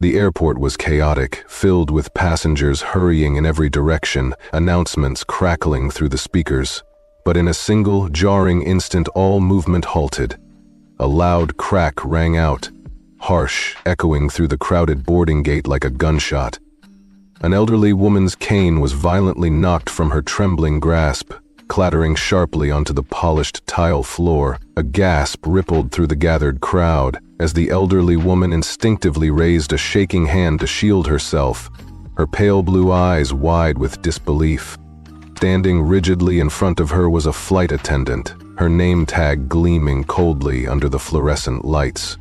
The airport was chaotic, filled with passengers hurrying in every direction, announcements crackling through the speakers. But in a single, jarring instant, all movement halted. A loud crack rang out, harsh, echoing through the crowded boarding gate like a gunshot. An elderly woman's cane was violently knocked from her trembling grasp, clattering sharply onto the polished tile floor. A gasp rippled through the gathered crowd as the elderly woman instinctively raised a shaking hand to shield herself, her pale blue eyes wide with disbelief. Standing rigidly in front of her was a flight attendant, her name tag gleaming coldly under the fluorescent lights.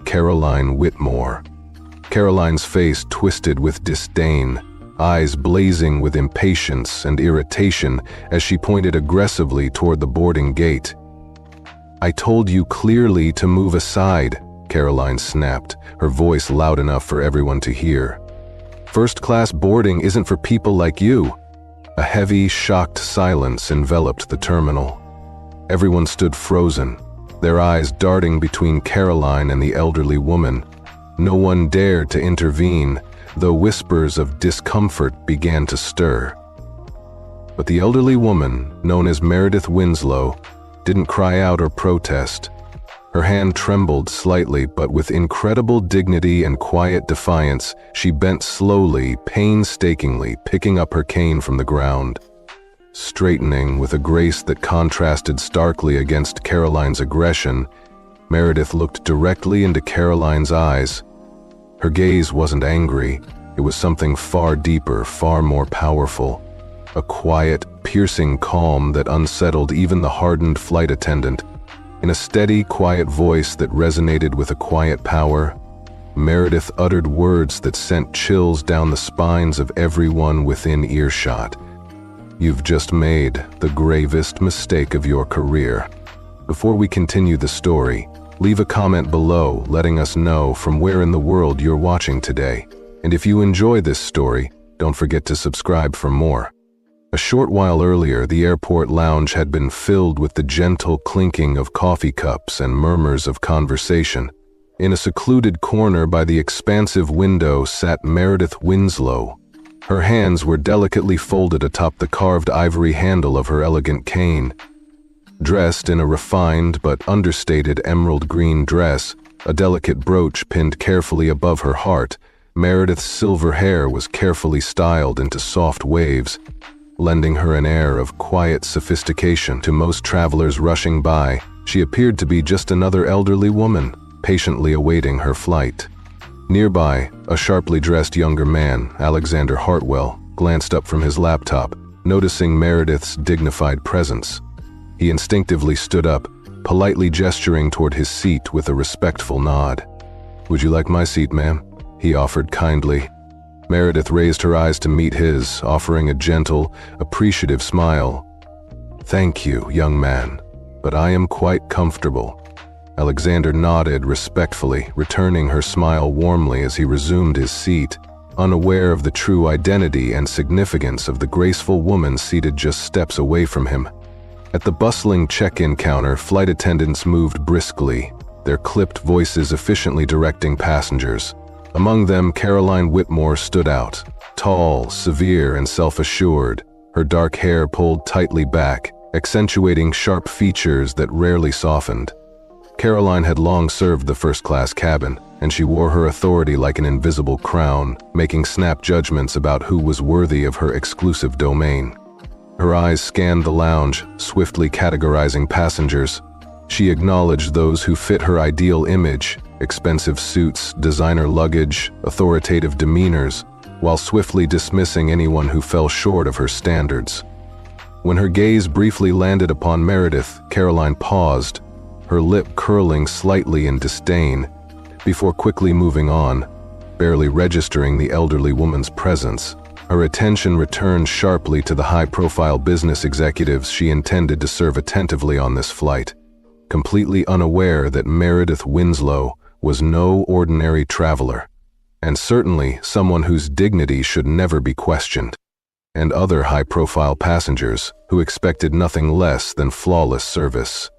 Caroline Whitmore. Caroline's face twisted with disdain, eyes blazing with impatience and irritation as she pointed aggressively toward the boarding gate. "I told you clearly to move aside," Caroline snapped, her voice loud enough for everyone to hear. "First-class boarding isn't for people like you." A heavy, shocked silence enveloped the terminal. Everyone stood frozen, their eyes darting between Caroline and the elderly woman. No one dared to intervene, though whispers of discomfort began to stir. But the elderly woman, known as Meredith Winslow, didn't cry out or protest. Her hand trembled slightly, but with incredible dignity and quiet defiance, she bent slowly, painstakingly, picking up her cane from the ground. Straightening with a grace that contrasted starkly against Caroline's aggression, Meredith looked directly into Caroline's eyes. Her gaze wasn't angry, it was something far deeper, far more powerful. A quiet, piercing calm that unsettled even the hardened flight attendant. In a steady, quiet voice that resonated with a quiet power, Meredith uttered words that sent chills down the spines of everyone within earshot. "You've just made the gravest mistake of your career." Before we continue the story, leave a comment below letting us know from where in the world you're watching today. And if you enjoy this story, don't forget to subscribe for more. A short while earlier, the airport lounge had been filled with the gentle clinking of coffee cups and murmurs of conversation. In a secluded corner by the expansive window sat Meredith Winslow. Her hands were delicately folded atop the carved ivory handle of her elegant cane. Dressed in a refined but understated emerald green dress, a delicate brooch pinned carefully above her heart, Meredith's silver hair was carefully styled into soft waves, lending her an air of quiet sophistication to most travelers rushing by. She appeared to be just another elderly woman, patiently awaiting her flight. Nearby, a sharply dressed younger man, Alexander Hartwell, glanced up from his laptop, noticing Meredith's dignified presence. He instinctively stood up, politely gesturing toward his seat with a respectful nod. "Would you like my seat, ma'am?" he offered kindly. Meredith raised her eyes to meet his, offering a gentle, appreciative smile. "Thank you, young man, but I am quite comfortable." Alexander nodded respectfully, returning her smile warmly as he resumed his seat, unaware of the true identity and significance of the graceful woman seated just steps away from him. At the bustling check-in counter, flight attendants moved briskly, their clipped voices efficiently directing passengers. Among them, Caroline Whitmore stood out, tall, severe, and self-assured, her dark hair pulled tightly back, accentuating sharp features that rarely softened. Caroline had long served the first-class cabin, and she wore her authority like an invisible crown, making snap judgments about who was worthy of her exclusive domain. Her eyes scanned the lounge, swiftly categorizing passengers. She acknowledged those who fit her ideal image, expensive suits, designer luggage, authoritative demeanors, while swiftly dismissing anyone who fell short of her standards. When her gaze briefly landed upon Meredith, Caroline paused, her lip curling slightly in disdain, before quickly moving on, barely registering the elderly woman's presence. Her attention returned sharply to the high-profile business executives she intended to serve attentively on this flight, completely unaware that Meredith Winslow was no ordinary traveler, and certainly someone whose dignity should never be questioned, and other high-profile passengers who expected nothing less than flawless service.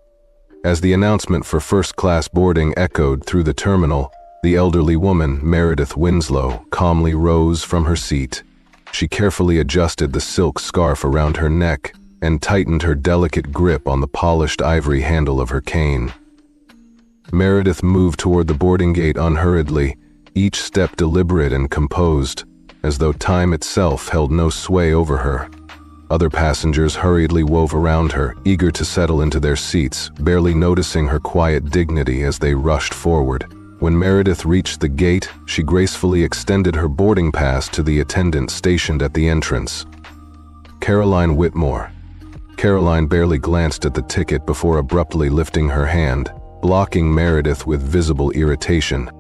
As the announcement for first-class boarding echoed through the terminal, The elderly woman, Meredith Winslow, calmly rose from her seat. She carefully adjusted the silk scarf around her neck and tightened her delicate grip on the polished ivory handle of her cane. Meredith moved toward the boarding gate unhurriedly, each step deliberate and composed, as though time itself held no sway over her. Other passengers hurriedly wove around her, eager to settle into their seats, barely noticing her quiet dignity as they rushed forward. When Meredith reached the gate, she gracefully extended her boarding pass to the attendant stationed at the entrance. Caroline Whitmore. Caroline barely glanced at the ticket before abruptly lifting her hand, blocking Meredith with visible irritation.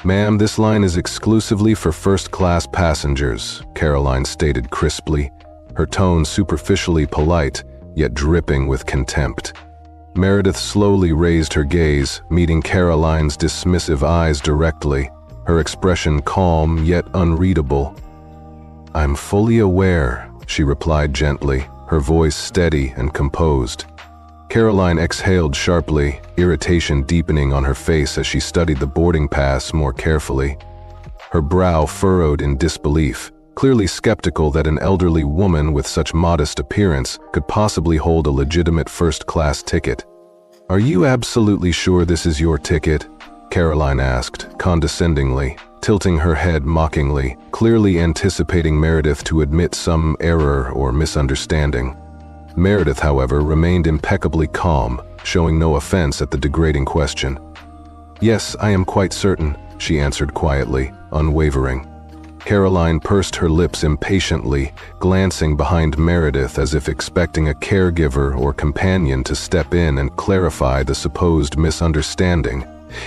"Ma'am, this line is exclusively for first-class passengers," Caroline stated crisply, her tone superficially polite, yet dripping with contempt. Meredith slowly raised her gaze, meeting Caroline's dismissive eyes directly, her expression calm yet unreadable. "I'm fully aware," she replied gently, her voice steady and composed. Caroline exhaled sharply, irritation deepening on her face as she studied the boarding pass more carefully. Her brow furrowed in disbelief, clearly skeptical that an elderly woman with such modest appearance could possibly hold a legitimate first-class ticket. "Are you absolutely sure this is your ticket?" Caroline asked, condescendingly, tilting her head mockingly, clearly anticipating Meredith to admit some error or misunderstanding. Meredith, however, remained impeccably calm, showing no offense at the degrading question. "Yes, I am quite certain," she answered quietly, unwavering. Caroline pursed her lips impatiently, glancing behind Meredith as if expecting a caregiver or companion to step in and clarify the supposed misunderstanding.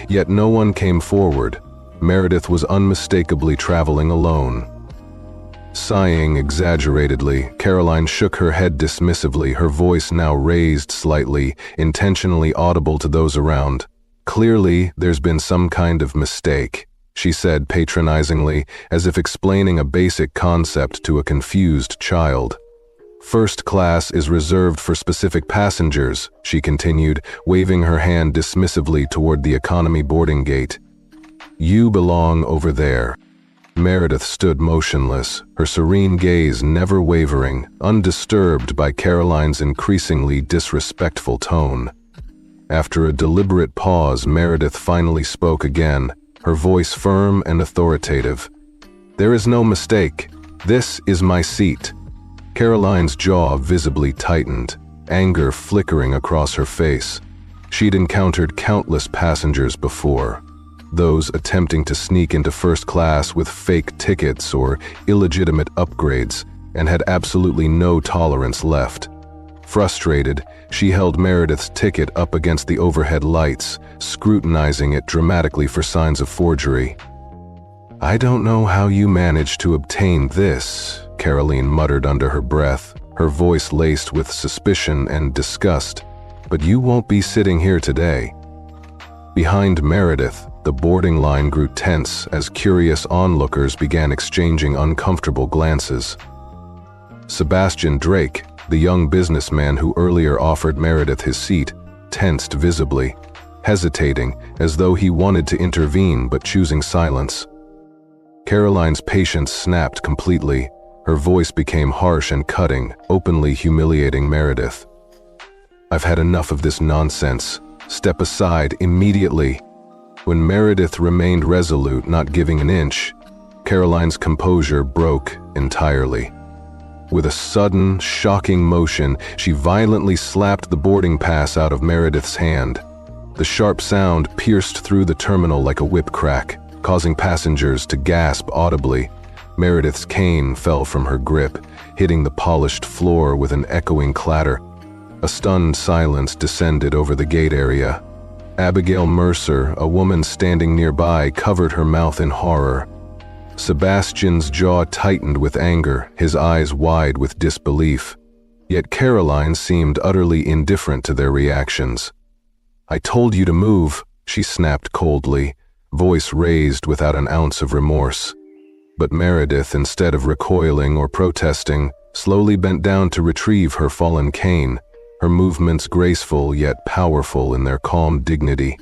Yet no one came forward. Meredith was unmistakably traveling alone. Sighing exaggeratedly, Caroline shook her head dismissively, her voice now raised slightly, intentionally audible to those around. "Clearly, there's been some kind of mistake," she said patronizingly, as if explaining a basic concept to a confused child. "First class is reserved for specific passengers," she continued, waving her hand dismissively toward the economy boarding gate. "You belong over there." Meredith stood motionless, her serene gaze never wavering, undisturbed by Caroline's increasingly disrespectful tone. After a deliberate pause, Meredith finally spoke again, her voice firm and authoritative. "There is no mistake. This is my seat." Caroline's jaw visibly tightened, anger flickering across her face. She'd encountered countless passengers before, those attempting to sneak into first class with fake tickets or illegitimate upgrades, and had absolutely no tolerance left. Frustrated, she held Meredith's ticket up against the overhead lights, scrutinizing it dramatically for signs of forgery. "I don't know how you managed to obtain this," Caroline muttered under her breath, her voice laced with suspicion and disgust, "but you won't be sitting here today." Behind Meredith, the boarding line grew tense as curious onlookers began exchanging uncomfortable glances. Sebastian Drake, the young businessman who earlier offered Meredith his seat, tensed visibly, hesitating as though he wanted to intervene but choosing silence. Caroline's patience snapped completely. Her voice became harsh and cutting, openly humiliating Meredith. "I've had enough of this nonsense. Step aside immediately." When Meredith remained resolute, not giving an inch, Caroline's composure broke entirely. With a sudden, shocking motion, she violently slapped the boarding pass out of Meredith's hand. The sharp sound pierced through the terminal like a whip crack, causing passengers to gasp audibly. Meredith's cane fell from her grip, hitting the polished floor with an echoing clatter. A stunned silence descended over the gate area. Abigail Mercer, a woman standing nearby, covered her mouth in horror. Sebastian's jaw tightened with anger, his eyes wide with disbelief. Yet Caroline seemed utterly indifferent to their reactions. "I told you to move," she snapped coldly, voice raised without an ounce of remorse. But Meredith, instead of recoiling or protesting, slowly bent down to retrieve her fallen cane, her movements graceful yet powerful in their calm dignity.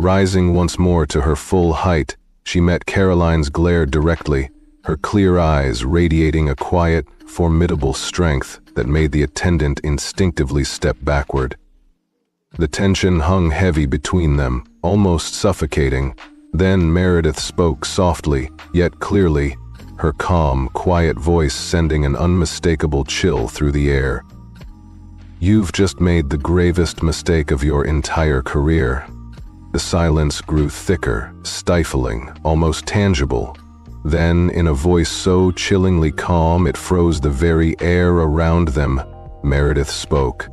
Rising once more to her full height, she met Caroline's glare directly, her clear eyes radiating a quiet, formidable strength that made the attendant instinctively step backward. The tension hung heavy between them, almost suffocating. Then Meredith spoke softly, yet clearly, her calm, quiet voice sending an unmistakable chill through the air. "You've just made the gravest mistake of your entire career." The silence grew thicker, stifling, almost tangible. Then, in a voice so chillingly calm it froze the very air around them, Meredith spoke.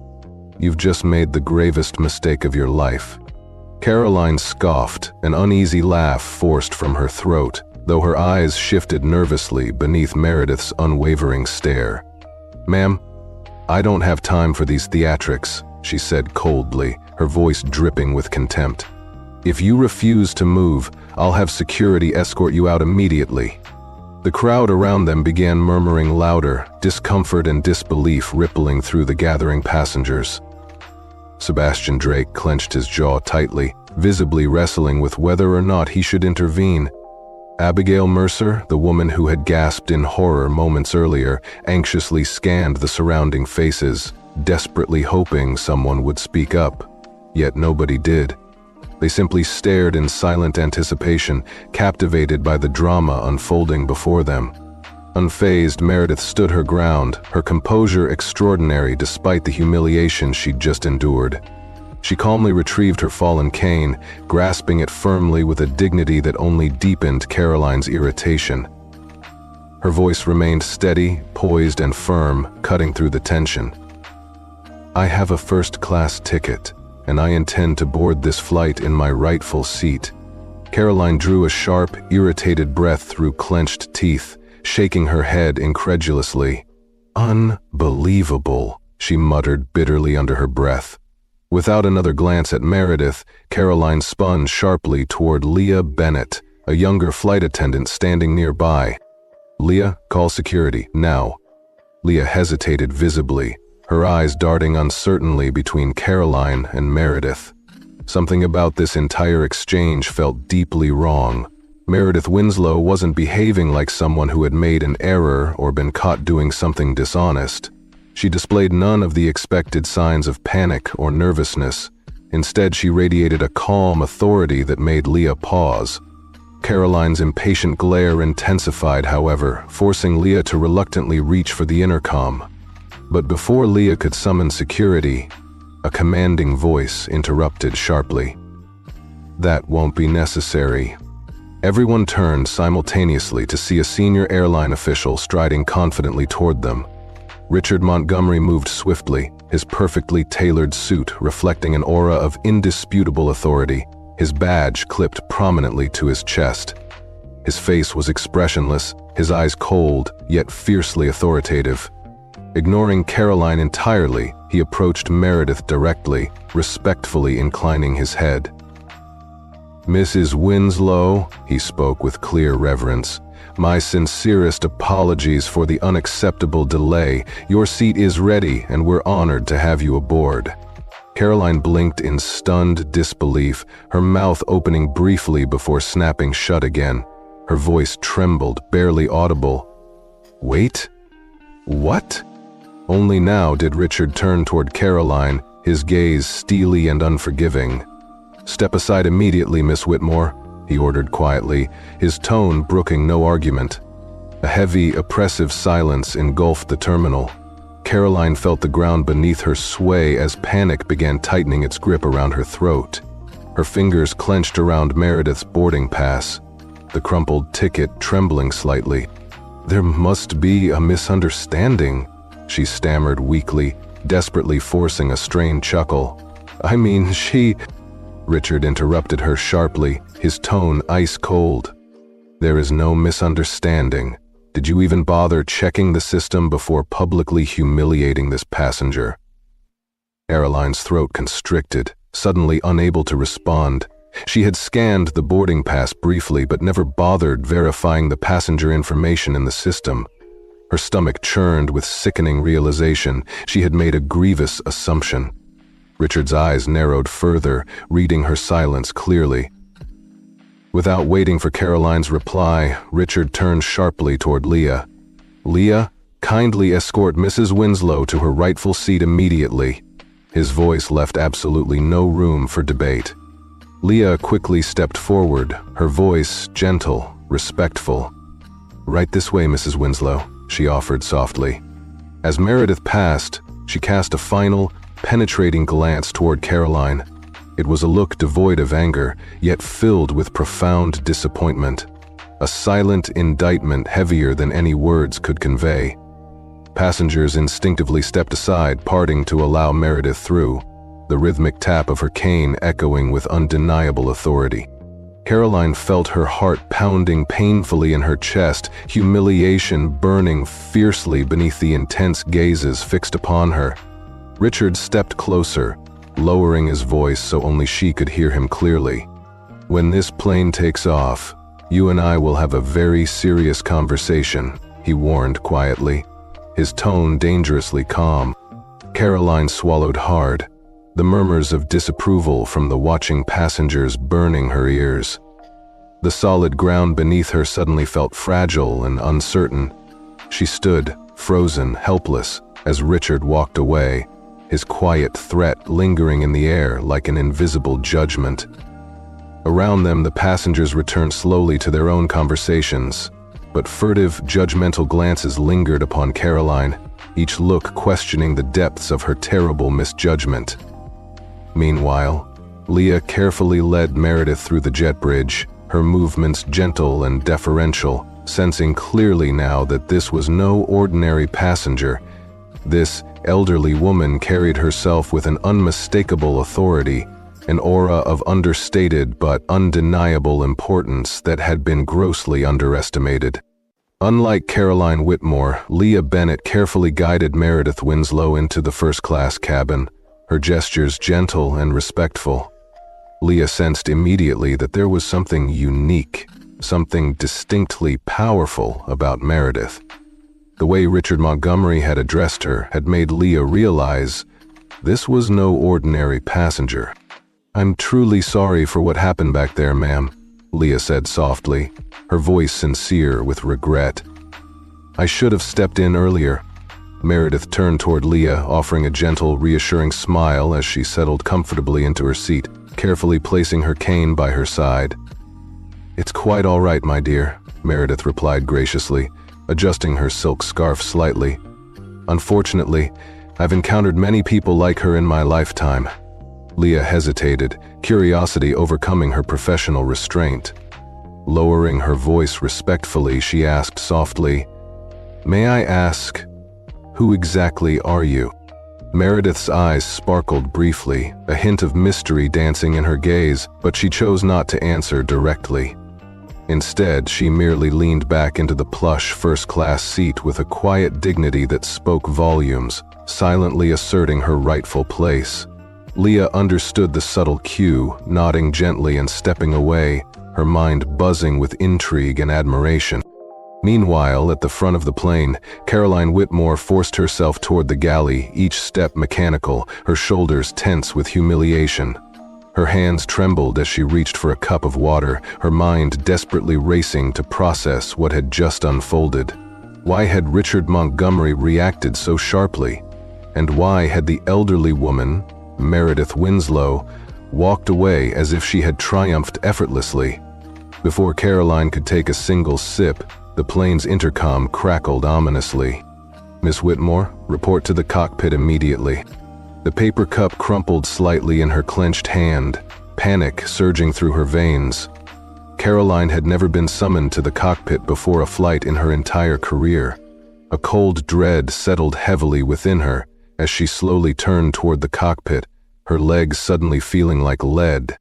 "You've just made the gravest mistake of your life." Caroline scoffed, an uneasy laugh forced from her throat, though her eyes shifted nervously beneath Meredith's unwavering stare. "Ma'am, I don't have time for these theatrics," she said coldly, her voice dripping with contempt. "If you refuse to move, I'll have security escort you out immediately." The crowd around them began murmuring louder, discomfort and disbelief rippling through the gathering passengers. Sebastian Drake clenched his jaw tightly, visibly wrestling with whether or not he should intervene. Abigail Mercer, the woman who had gasped in horror moments earlier, anxiously scanned the surrounding faces, desperately hoping someone would speak up. Yet nobody did. They simply stared in silent anticipation, captivated by the drama unfolding before them. Unfazed, Meredith stood her ground, her composure extraordinary despite the humiliation she'd just endured. She calmly retrieved her fallen cane, grasping it firmly with a dignity that only deepened Caroline's irritation. Her voice remained steady, poised and firm, cutting through the tension. "I have a first-class ticket, and I intend to board this flight in my rightful seat." Caroline drew a sharp, irritated breath through clenched teeth, shaking her head incredulously. "Unbelievable," she muttered bitterly under her breath. Without another glance at Meredith, Caroline spun sharply toward Leah Bennett, a younger flight attendant standing nearby. "Leah, call security, now." Leah hesitated visibly, her eyes darting uncertainly between Caroline and Meredith. Something about this entire exchange felt deeply wrong. Meredith Winslow wasn't behaving like someone who had made an error or been caught doing something dishonest. She displayed none of the expected signs of panic or nervousness. Instead, she radiated a calm authority that made Leah pause. Caroline's impatient glare intensified, however, forcing Leah to reluctantly reach for the intercom. But before Leah could summon security, a commanding voice interrupted sharply. "That won't be necessary." Everyone turned simultaneously to see a senior airline official striding confidently toward them. Richard Montgomery moved swiftly, his perfectly tailored suit reflecting an aura of indisputable authority, his badge clipped prominently to his chest. His face was expressionless, his eyes cold, yet fiercely authoritative. Ignoring Caroline entirely, he approached Meredith directly, respectfully inclining his head. "Mrs. Winslow," he spoke with clear reverence, "my sincerest apologies for the unacceptable delay. Your seat is ready, and we're honored to have you aboard." Caroline blinked in stunned disbelief, her mouth opening briefly before snapping shut again. Her voice trembled, barely audible. "Wait? What?" Only now did Richard turn toward Caroline, his gaze steely and unforgiving. "Step aside immediately, Miss Whitmore," he ordered quietly, his tone brooking no argument. A heavy, oppressive silence engulfed the terminal. Caroline felt the ground beneath her sway as panic began tightening its grip around her throat. Her fingers clenched around Meredith's boarding pass, the crumpled ticket trembling slightly. "There must be a misunderstanding," she stammered weakly, desperately forcing a strained chuckle. "I mean, she—" Richard interrupted her sharply, his tone ice cold. "There is no misunderstanding. Did you even bother checking the system before publicly humiliating this passenger?" Caroline's throat constricted, suddenly unable to respond. She had scanned the boarding pass briefly but never bothered verifying the passenger information in the system. Her stomach churned with sickening realization. She had made a grievous assumption. Richard's eyes narrowed further, reading her silence clearly. Without waiting for Caroline's reply, Richard turned sharply toward Leah. "Leah, kindly escort Mrs. Winslow to her rightful seat immediately." His voice left absolutely no room for debate. Leah quickly stepped forward, her voice gentle, respectful. "Right this way, Mrs. Winslow," she offered softly. As Meredith passed, she cast a final, penetrating glance toward Caroline. It was a look devoid of anger, yet filled with profound disappointment. A silent indictment heavier than any words could convey. Passengers instinctively stepped aside, parting to allow Meredith through, the rhythmic tap of her cane echoing with undeniable authority. Caroline felt her heart pounding painfully in her chest, humiliation burning fiercely beneath the intense gazes fixed upon her. Richard stepped closer, lowering his voice so only she could hear him clearly. "When this plane takes off, you and I will have a very serious conversation," he warned quietly, his tone dangerously calm. Caroline swallowed hard, the murmurs of disapproval from the watching passengers burning her ears. The solid ground beneath her suddenly felt fragile and uncertain. She stood, frozen, helpless, as Richard walked away, his quiet threat lingering in the air like an invisible judgment. Around them, the passengers returned slowly to their own conversations, but furtive, judgmental glances lingered upon Caroline, each look questioning the depths of her terrible misjudgment. Meanwhile, Leah carefully led Meredith through the jet bridge, her movements gentle and deferential, sensing clearly now that this was no ordinary passenger. This elderly woman carried herself with an unmistakable authority, an aura of understated but undeniable importance that had been grossly underestimated. Unlike Caroline Whitmore, Leah Bennett carefully guided Meredith Winslow into the first-class cabin, her gestures gentle and respectful. Leah sensed immediately that there was something unique, something distinctly powerful about Meredith. The way Richard Montgomery had addressed her had made Leah realize this was no ordinary passenger. "I'm truly sorry for what happened back there, ma'am," Leah said softly, her voice sincere with regret. "I should have stepped in earlier." Meredith turned toward Leah, offering a gentle, reassuring smile as she settled comfortably into her seat, carefully placing her cane by her side. "It's quite all right, my dear," Meredith replied graciously, adjusting her silk scarf slightly. "Unfortunately, I've encountered many people like her in my lifetime." Leah hesitated, curiosity overcoming her professional restraint. Lowering her voice respectfully, she asked softly, "May I ask, who exactly are you?" Meredith's eyes sparkled briefly, a hint of mystery dancing in her gaze, but she chose not to answer directly. Instead, she merely leaned back into the plush first-class seat with a quiet dignity that spoke volumes, silently asserting her rightful place. Leah understood the subtle cue, nodding gently and stepping away, her mind buzzing with intrigue and admiration. Meanwhile, at the front of the plane, Caroline Whitmore forced herself toward the galley, each step mechanical, her shoulders tense with humiliation. Her hands trembled as she reached for a cup of water, her mind desperately racing to process what had just unfolded. Why had Richard Montgomery reacted so sharply? And why had the elderly woman, Meredith Winslow, walked away as if she had triumphed effortlessly? Before Caroline could take a single sip, the plane's intercom crackled ominously. "Miss Whitmore, report to the cockpit immediately." The paper cup crumpled slightly in her clenched hand, panic surging through her veins. Caroline had never been summoned to the cockpit before a flight in her entire career. A cold dread settled heavily within her as she slowly turned toward the cockpit, her legs suddenly feeling like lead.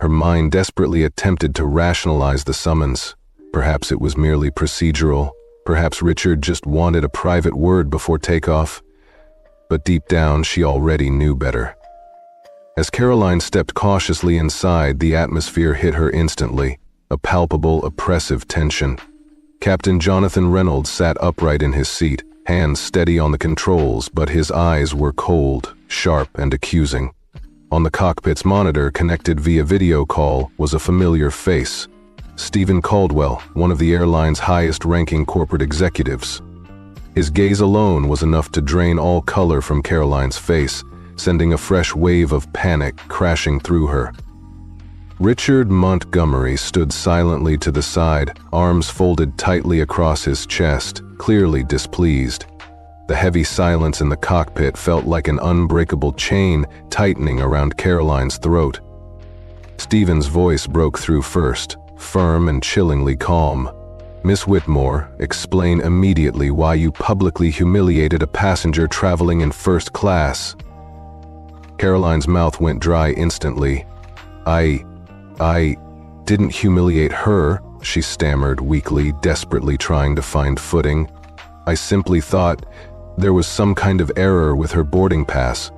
Her mind desperately attempted to rationalize the summons. Perhaps it was merely procedural. Perhaps Richard just wanted a private word before takeoff. But deep down, she already knew better. As Caroline stepped cautiously inside, the atmosphere hit her instantly, a palpable, oppressive tension. Captain Jonathan Reynolds sat upright in his seat, hands steady on the controls, but his eyes were cold, sharp, and accusing. On the cockpit's monitor, connected via video call, was a familiar face. Stephen Caldwell, one of the airline's highest-ranking corporate executives. His gaze alone was enough to drain all color from Caroline's face, sending a fresh wave of panic crashing through her. Richard Montgomery stood silently to the side, arms folded tightly across his chest, clearly displeased. The heavy silence in the cockpit felt like an unbreakable chain tightening around Caroline's throat. Stephen's voice broke through first, firm and chillingly calm. "Miss Whitmore, explain immediately why you publicly humiliated a passenger traveling in first class." Caroline's mouth went dry instantly. I didn't humiliate her," she stammered weakly, desperately trying to find footing. "I simply thought there was some kind of error with her boarding pass."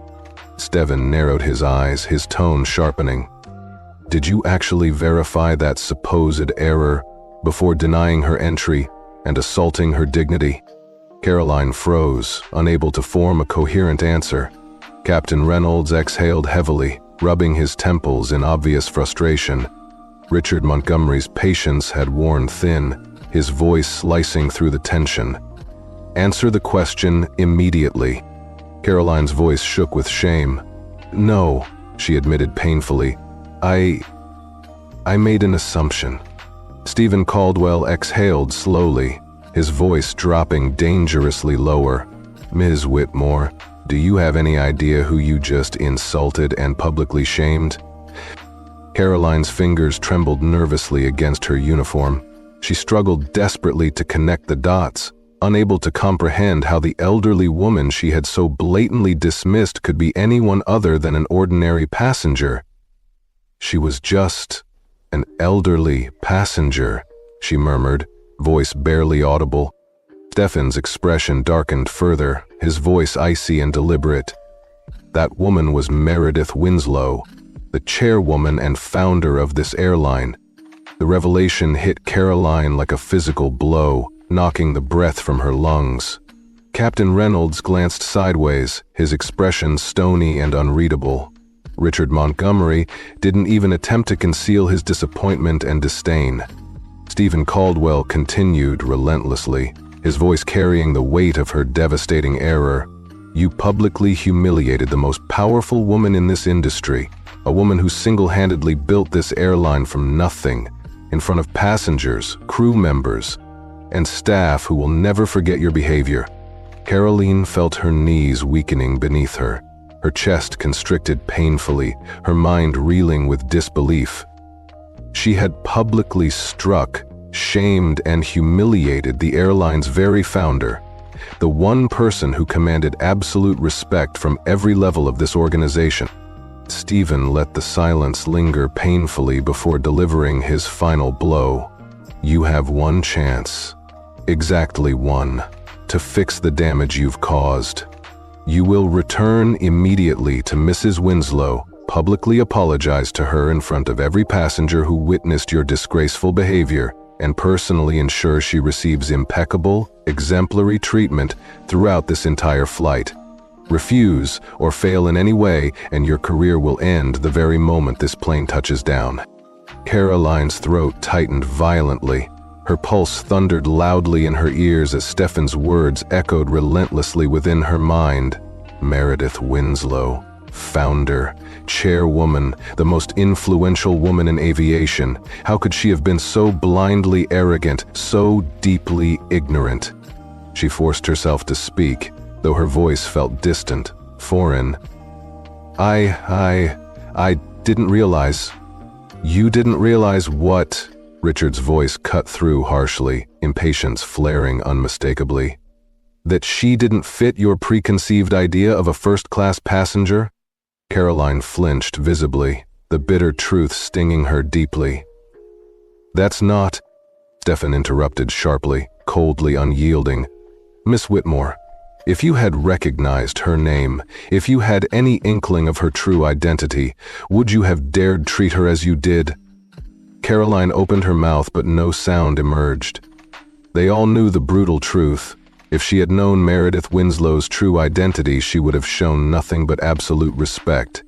Stephen narrowed his eyes, his tone sharpening. "Did you actually verify that supposed error before denying her entry and assaulting her dignity?" Caroline froze, unable to form a coherent answer. Captain Reynolds exhaled heavily, rubbing his temples in obvious frustration. Richard Montgomery's patience had worn thin, his voice slicing through the tension. "Answer the question immediately." Caroline's voice shook with shame. "No," she admitted painfully. I made an assumption." Stephen Caldwell exhaled slowly, his voice dropping dangerously lower. "Ms. Whitmore, do you have any idea who you just insulted and publicly shamed?" Caroline's fingers trembled nervously against her uniform. She struggled desperately to connect the dots, unable to comprehend how the elderly woman she had so blatantly dismissed could be anyone other than an ordinary passenger. "She was just an elderly passenger," she murmured, voice barely audible. Stephen's expression darkened further, his voice icy and deliberate. "That woman was Meredith Winslow, the chairwoman and founder of this airline." The revelation hit Caroline like a physical blow, knocking the breath from her lungs. Captain Reynolds glanced sideways, his expression stony and unreadable. Richard Montgomery didn't even attempt to conceal his disappointment and disdain. Stephen Caldwell continued relentlessly, his voice carrying the weight of her devastating error. "You publicly humiliated the most powerful woman in this industry, a woman who single-handedly built this airline from nothing, in front of passengers, crew members, and staff who will never forget your behavior." Caroline felt her knees weakening beneath her, her chest constricted painfully, her mind reeling with disbelief. She had publicly struck, shamed, and humiliated the airline's very founder, the one person who commanded absolute respect from every level of this organization. Stephen let the silence linger painfully before delivering his final blow. "You have one chance, exactly one, to fix the damage you've caused. You will return immediately to Mrs. Winslow, publicly apologize to her in front of every passenger who witnessed your disgraceful behavior, and personally ensure she receives impeccable, exemplary treatment throughout this entire flight. Refuse or fail in any way, and your career will end the very moment this plane touches down." Caroline's throat tightened violently. Her pulse thundered loudly in her ears as Stephen's words echoed relentlessly within her mind. Meredith Winslow, founder, chairwoman, the most influential woman in aviation. How could she have been so blindly arrogant, so deeply ignorant? She forced herself to speak, though her voice felt distant, foreign. I didn't realize." "You didn't realize what?" Richard's voice cut through harshly, impatience flaring unmistakably. "That she didn't fit your preconceived idea of a first-class passenger?" Caroline flinched visibly, the bitter truth stinging her deeply. "That's not," Stephen interrupted sharply, coldly unyielding. "Miss Whitmore, if you had recognized her name, if you had any inkling of her true identity, would you have dared treat her as you did?" Caroline opened her mouth, but no sound emerged. They all knew the brutal truth. If she had known Meredith Winslow's true identity, she would have shown nothing but absolute respect.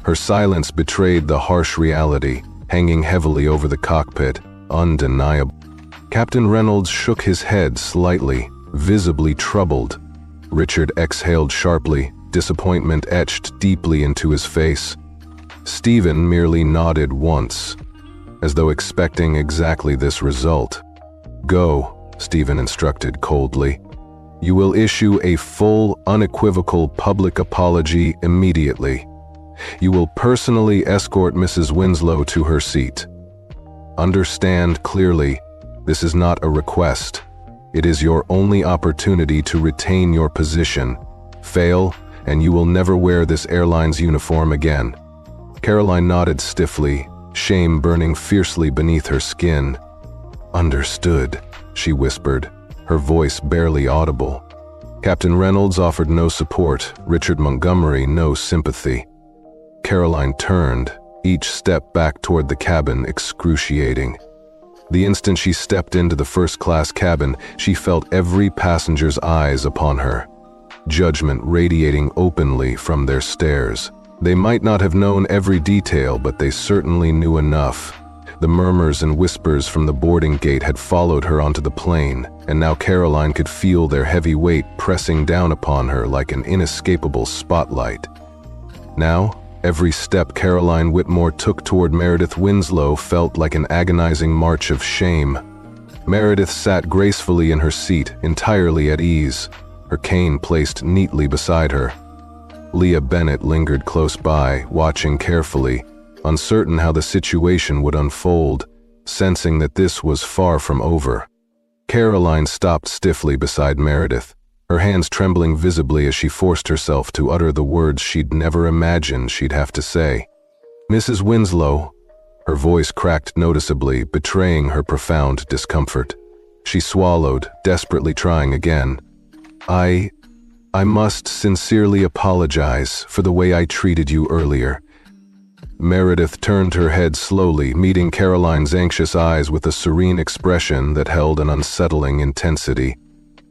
Her silence betrayed the harsh reality, hanging heavily over the cockpit, undeniable. Captain Reynolds shook his head slightly, visibly troubled. Richard exhaled sharply, disappointment etched deeply into his face. Stephen merely nodded once, as though expecting exactly this result. "Go," Stephen instructed coldly. "You will issue a full, unequivocal public apology immediately. You will personally escort Mrs. Winslow to her seat. Understand clearly, this is not a request. It is your only opportunity to retain your position. Fail, and you will never wear this airline's uniform again." Caroline nodded stiffly, shame burning fiercely beneath her skin. "Understood," she whispered, her voice barely audible. Captain Reynolds offered no support, Richard Montgomery no sympathy. Caroline turned, each step back toward the cabin excruciating. The instant she stepped into the first-class cabin, she felt every passenger's eyes upon her, judgment radiating openly from their stares. They might not have known every detail, but they certainly knew enough. The murmurs and whispers from the boarding gate had followed her onto the plane, and now Caroline could feel their heavy weight pressing down upon her like an inescapable spotlight. Now, every step Caroline Whitmore took toward Meredith Winslow felt like an agonizing march of shame. Meredith sat gracefully in her seat, entirely at ease, her cane placed neatly beside her. Leah Bennett lingered close by, watching carefully, uncertain how the situation would unfold, sensing that this was far from over. Caroline stopped stiffly beside Meredith, her hands trembling visibly as she forced herself to utter the words she'd never imagined she'd have to say. "Mrs. Winslow," her voice cracked noticeably, betraying her profound discomfort. She swallowed, desperately trying again. I must sincerely apologize for the way I treated you earlier." Meredith turned her head slowly, meeting Caroline's anxious eyes with a serene expression that held an unsettling intensity.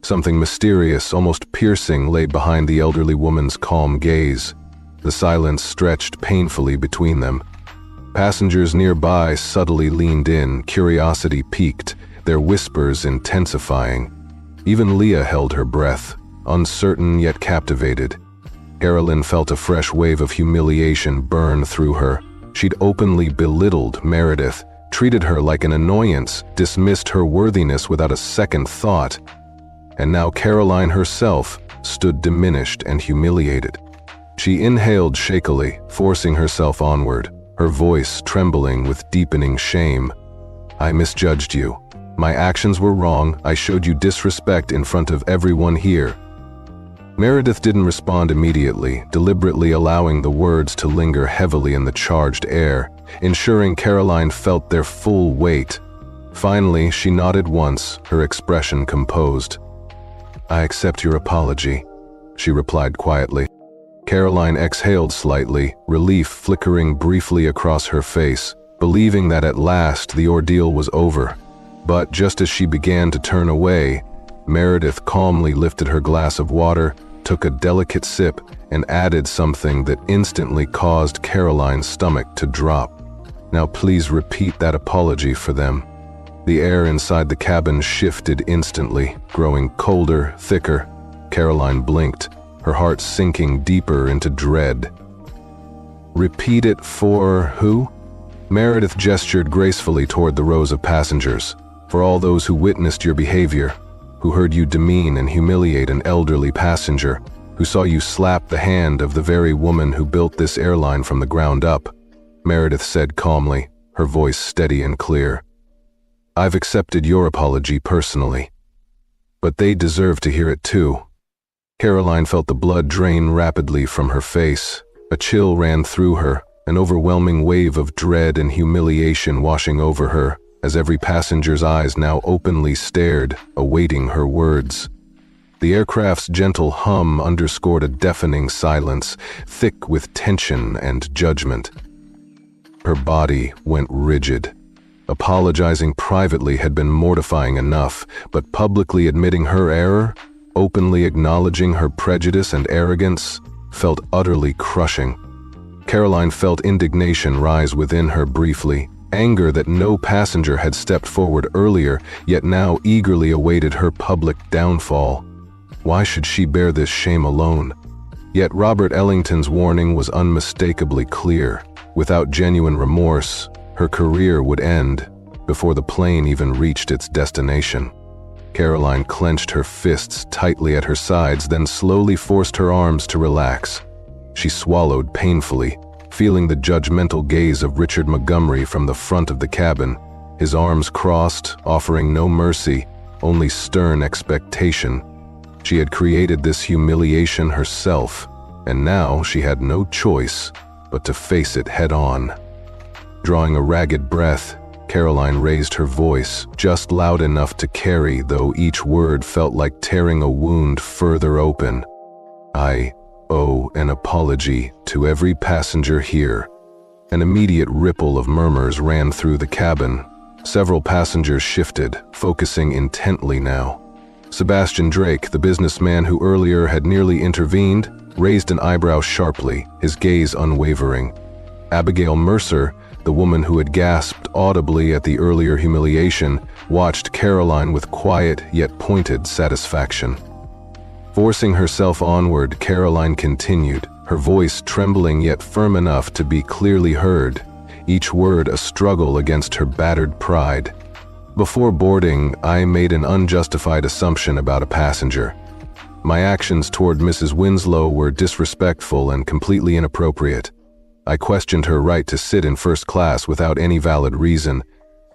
Something mysterious, almost piercing, lay behind the elderly woman's calm gaze. The silence stretched painfully between them. Passengers nearby subtly leaned in, curiosity piqued, their whispers intensifying. Even Leah held her breath, uncertain yet captivated. Carolyn felt a fresh wave of humiliation burn through her. She'd openly belittled Meredith, treated her like an annoyance, dismissed her worthiness without a second thought. And now Caroline herself stood diminished and humiliated. She inhaled shakily, forcing herself onward, her voice trembling with deepening shame. "I misjudged you. My actions were wrong. I showed you disrespect in front of everyone here." Meredith didn't respond immediately, deliberately allowing the words to linger heavily in the charged air, ensuring Caroline felt their full weight. Finally, she nodded once, her expression composed. "I accept your apology," she replied quietly. Caroline exhaled slightly, relief flickering briefly across her face, believing that at last the ordeal was over. But just as she began to turn away, Meredith calmly lifted her glass of water, took a delicate sip, and added something that instantly caused Caroline's stomach to drop. "Now please repeat that apology for them." The air inside the cabin shifted instantly, growing colder, thicker. Caroline blinked, her heart sinking deeper into dread. "Repeat it for who?" Meredith gestured gracefully toward the rows of passengers. "For all those who witnessed your behavior, who heard you demean and humiliate an elderly passenger, who saw you slap the hand of the very woman who built this airline from the ground up," Meredith said calmly, her voice steady and clear. "I've accepted your apology personally. But they deserve to hear it too." Caroline felt the blood drain rapidly from her face. A chill ran through her, an overwhelming wave of dread and humiliation washing over her, as every passenger's eyes now openly stared, awaiting her words. The aircraft's gentle hum underscored a deafening silence, thick with tension and judgment. Her body went rigid. Apologizing privately had been mortifying enough, but publicly admitting her error, openly acknowledging her prejudice and arrogance, felt utterly crushing. Caroline felt indignation rise within her briefly, anger that no passenger had stepped forward earlier, yet now eagerly awaited her public downfall. Why should she bear this shame alone? Yet Robert Ellington's warning was unmistakably clear. Without genuine remorse, her career would end before the plane even reached its destination. Caroline clenched her fists tightly at her sides, then slowly forced her arms to relax. She swallowed painfully, feeling the judgmental gaze of Richard Montgomery from the front of the cabin, his arms crossed, offering no mercy, only stern expectation. She had created this humiliation herself, and now she had no choice but to face it head-on. Drawing a ragged breath, Caroline raised her voice, just loud enough to carry, though each word felt like tearing a wound further open. "I owe an apology to every passenger here." An immediate ripple of murmurs ran through the cabin. Several passengers shifted, focusing intently now. Sebastian Drake, the businessman who earlier had nearly intervened, raised an eyebrow sharply, his gaze unwavering. Abigail Mercer, the woman who had gasped audibly at the earlier humiliation, watched Caroline with quiet yet pointed satisfaction. Forcing herself onward, Caroline continued, her voice trembling yet firm enough to be clearly heard, each word a struggle against her battered pride. "Before boarding, I made an unjustified assumption about a passenger. My actions toward Mrs. Winslow were disrespectful and completely inappropriate. I questioned her right to sit in first class without any valid reason,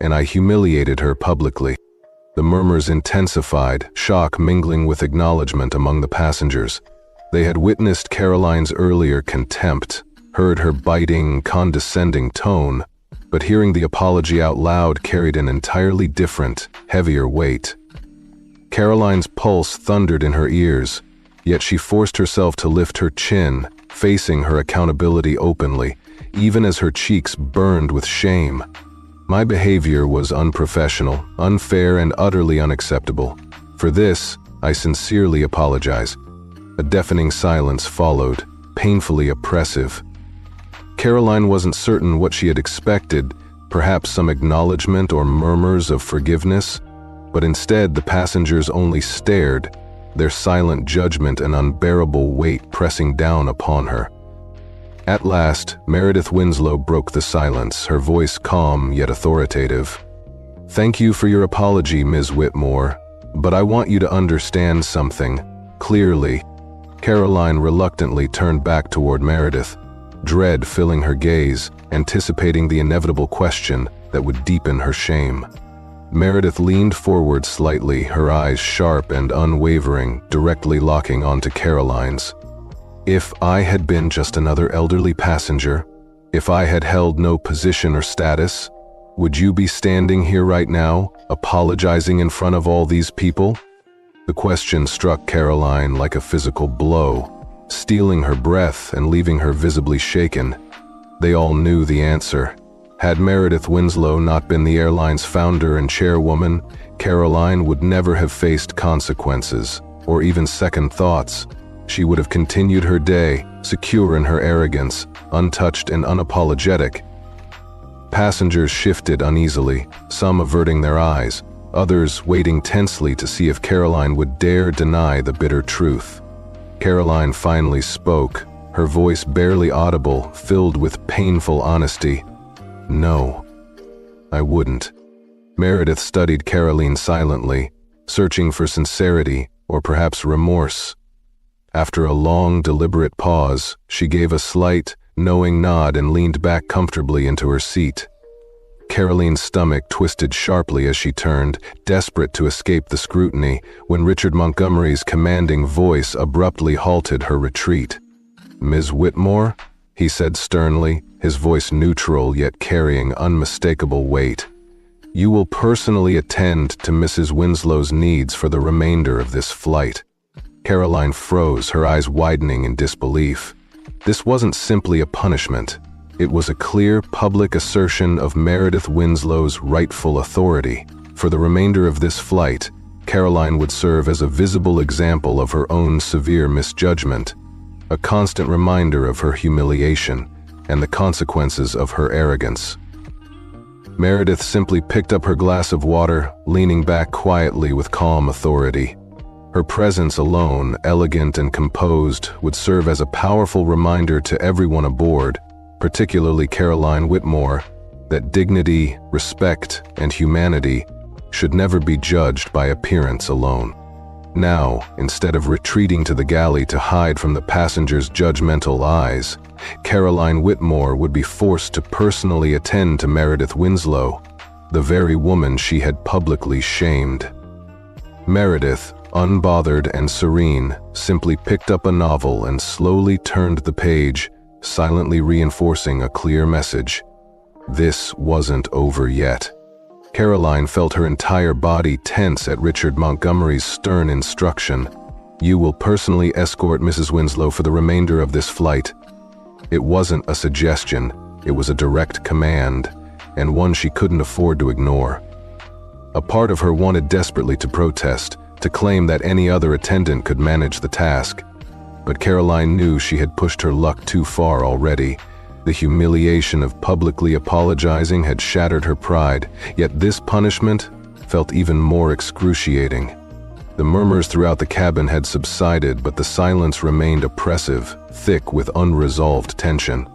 and I humiliated her publicly." The murmurs intensified, shock mingling with acknowledgement among the passengers. They had witnessed Caroline's earlier contempt, heard her biting, condescending tone, but hearing the apology out loud carried an entirely different, heavier weight. Caroline's pulse thundered in her ears, yet she forced herself to lift her chin, facing her accountability openly, even as her cheeks burned with shame. "My behavior was unprofessional, unfair, and utterly unacceptable. For this, I sincerely apologize." A deafening silence followed, painfully oppressive. Caroline wasn't certain what she had expected, perhaps some acknowledgement or murmurs of forgiveness, but instead the passengers only stared, their silent judgment an unbearable weight pressing down upon her. At last, Meredith Winslow broke the silence, her voice calm yet authoritative. "Thank you for your apology, Ms. Whitmore, but I want you to understand something, clearly." Caroline reluctantly turned back toward Meredith, dread filling her gaze, anticipating the inevitable question that would deepen her shame. Meredith leaned forward slightly, her eyes sharp and unwavering, directly locking onto Caroline's. "If I had been just another elderly passenger, if I had held no position or status, would you be standing here right now, apologizing in front of all these people?" The question struck Caroline like a physical blow, stealing her breath and leaving her visibly shaken. They all knew the answer. Had Meredith Winslow not been the airline's founder and chairwoman, Caroline would never have faced consequences, or even second thoughts. She would have continued her day, secure in her arrogance, untouched and unapologetic. Passengers shifted uneasily, some averting their eyes, others waiting tensely to see if Caroline would dare deny the bitter truth. Caroline finally spoke, her voice barely audible, filled with painful honesty. "No, I wouldn't." Meredith studied Caroline silently, searching for sincerity or perhaps remorse. After a long, deliberate pause, she gave a slight, knowing nod and leaned back comfortably into her seat. Caroline's stomach twisted sharply as she turned, desperate to escape the scrutiny, when Richard Montgomery's commanding voice abruptly halted her retreat. "Ms. Whitmore?" he said sternly, his voice neutral yet carrying unmistakable weight. "You will personally attend to Mrs. Winslow's needs for the remainder of this flight." Caroline froze, her eyes widening in disbelief. This wasn't simply a punishment. It was a clear public assertion of Meredith Winslow's rightful authority. For the remainder of this flight, Caroline would serve as a visible example of her own severe misjudgment, a constant reminder of her humiliation, and the consequences of her arrogance. Meredith simply picked up her glass of water, leaning back quietly with calm authority. Her presence alone, elegant and composed, would serve as a powerful reminder to everyone aboard, particularly Caroline Whitmore, that dignity, respect, and humanity should never be judged by appearance alone. Now, instead of retreating to the galley to hide from the passengers' judgmental eyes, Caroline Whitmore would be forced to personally attend to Meredith Winslow, the very woman she had publicly shamed. Meredith, unbothered and serene, simply picked up a novel and slowly turned the page, silently reinforcing a clear message. This wasn't over yet. Caroline felt her entire body tense at Richard Montgomery's stern instruction. "You will personally escort Mrs. Winslow for the remainder of this flight." It wasn't a suggestion, it was a direct command, and one she couldn't afford to ignore. A part of her wanted desperately to protest, to claim that any other attendant could manage the task. But Caroline knew she had pushed her luck too far already. The humiliation of publicly apologizing had shattered her pride, yet this punishment felt even more excruciating. The murmurs throughout the cabin had subsided, but the silence remained oppressive, thick with unresolved tension.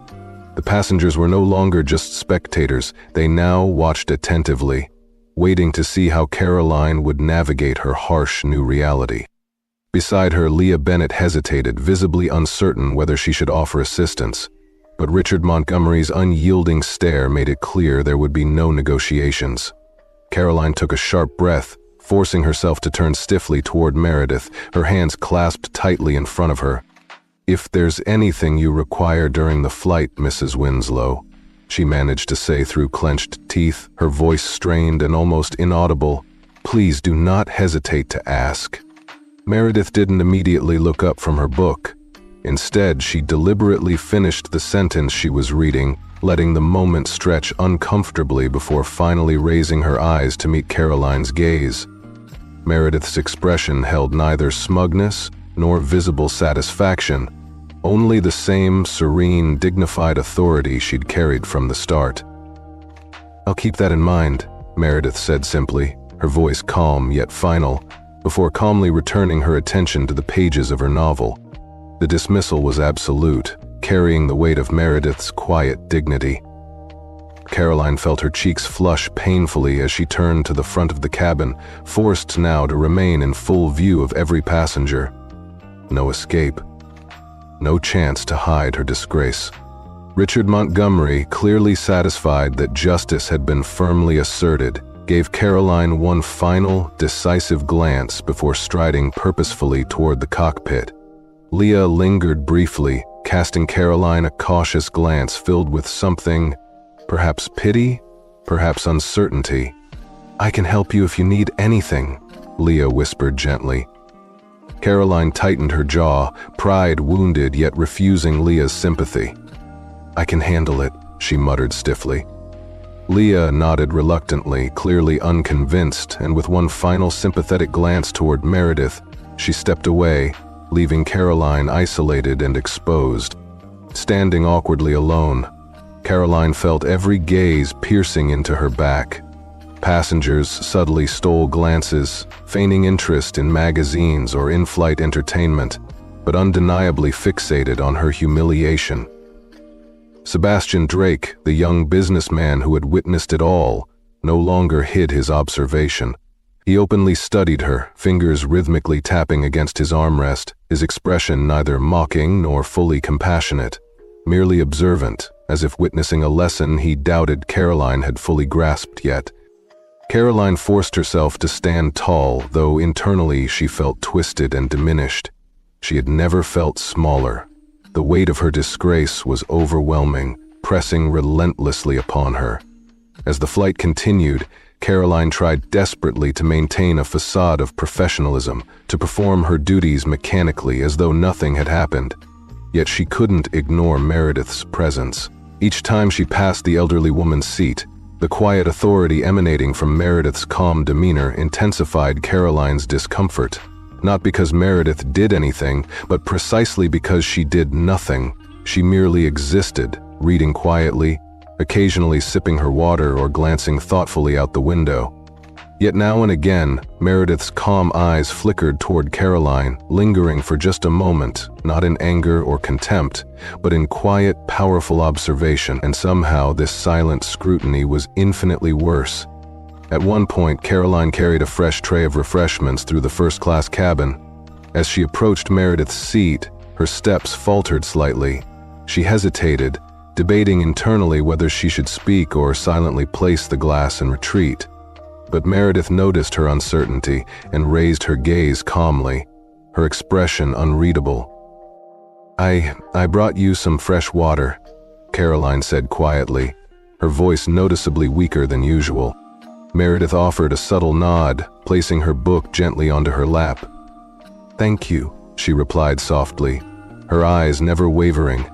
The passengers were no longer just spectators, they now watched attentively, waiting to see how Caroline would navigate her harsh new reality. Beside her, Leah Bennett hesitated, visibly uncertain whether she should offer assistance. But Richard Montgomery's unyielding stare made it clear there would be no negotiations. Caroline took a sharp breath, forcing herself to turn stiffly toward Meredith, her hands clasped tightly in front of her. "If there's anything you require during the flight, Mrs. Winslow," she managed to say through clenched teeth, her voice strained and almost inaudible, "please do not hesitate to ask." Meredith didn't immediately look up from her book. Instead, she deliberately finished the sentence she was reading, letting the moment stretch uncomfortably before finally raising her eyes to meet Caroline's gaze. Meredith's expression held neither smugness nor visible satisfaction, only the same serene, dignified authority she'd carried from the start. "I'll keep that in mind," Meredith said simply, her voice calm yet final, before calmly returning her attention to the pages of her novel. The dismissal was absolute, carrying the weight of Meredith's quiet dignity. Caroline felt her cheeks flush painfully as she turned to the front of the cabin, forced now to remain in full view of every passenger. No escape. No chance to hide her disgrace. Richard Montgomery, clearly satisfied that justice had been firmly asserted, gave Caroline one final, decisive glance before striding purposefully toward the cockpit. Leah lingered briefly, casting Caroline a cautious glance filled with something, perhaps pity, perhaps uncertainty. "I can help you if you need anything," Leah whispered gently. Caroline tightened her jaw, pride wounded yet refusing Leah's sympathy. "I can handle it," she muttered stiffly. Leah nodded reluctantly, clearly unconvinced, and with one final sympathetic glance toward Meredith, she stepped away, leaving Caroline isolated and exposed. Standing awkwardly alone, Caroline felt every gaze piercing into her back. Passengers subtly stole glances, feigning interest in magazines or in-flight entertainment, but undeniably fixated on her humiliation. Sebastian Drake, the young businessman who had witnessed it all, no longer hid his observation. He openly studied her, fingers rhythmically tapping against his armrest, his expression neither mocking nor fully compassionate, merely observant, as if witnessing a lesson he doubted Caroline had fully grasped yet. Caroline forced herself to stand tall, though internally she felt twisted and diminished. She had never felt smaller. The weight of her disgrace was overwhelming, pressing relentlessly upon her. As the flight continued, Caroline tried desperately to maintain a facade of professionalism, to perform her duties mechanically as though nothing had happened. Yet she couldn't ignore Meredith's presence. Each time she passed the elderly woman's seat, the quiet authority emanating from Meredith's calm demeanor intensified Caroline's discomfort. Not because Meredith did anything, but precisely because she did nothing. She merely existed, reading quietly, occasionally sipping her water or glancing thoughtfully out the window. Yet now and again, Meredith's calm eyes flickered toward Caroline, lingering for just a moment, not in anger or contempt, but in quiet, powerful observation, and somehow this silent scrutiny was infinitely worse. At one point, Caroline carried a fresh tray of refreshments through the first-class cabin. As she approached Meredith's seat, her steps faltered slightly. She hesitated, debating internally whether she should speak or silently place the glass and retreat. But Meredith noticed her uncertainty and raised her gaze calmly, her expression unreadable. I brought you some fresh water," Caroline said quietly, her voice noticeably weaker than usual. Meredith offered a subtle nod, placing her book gently onto her lap. "Thank you," she replied softly, her eyes never wavering.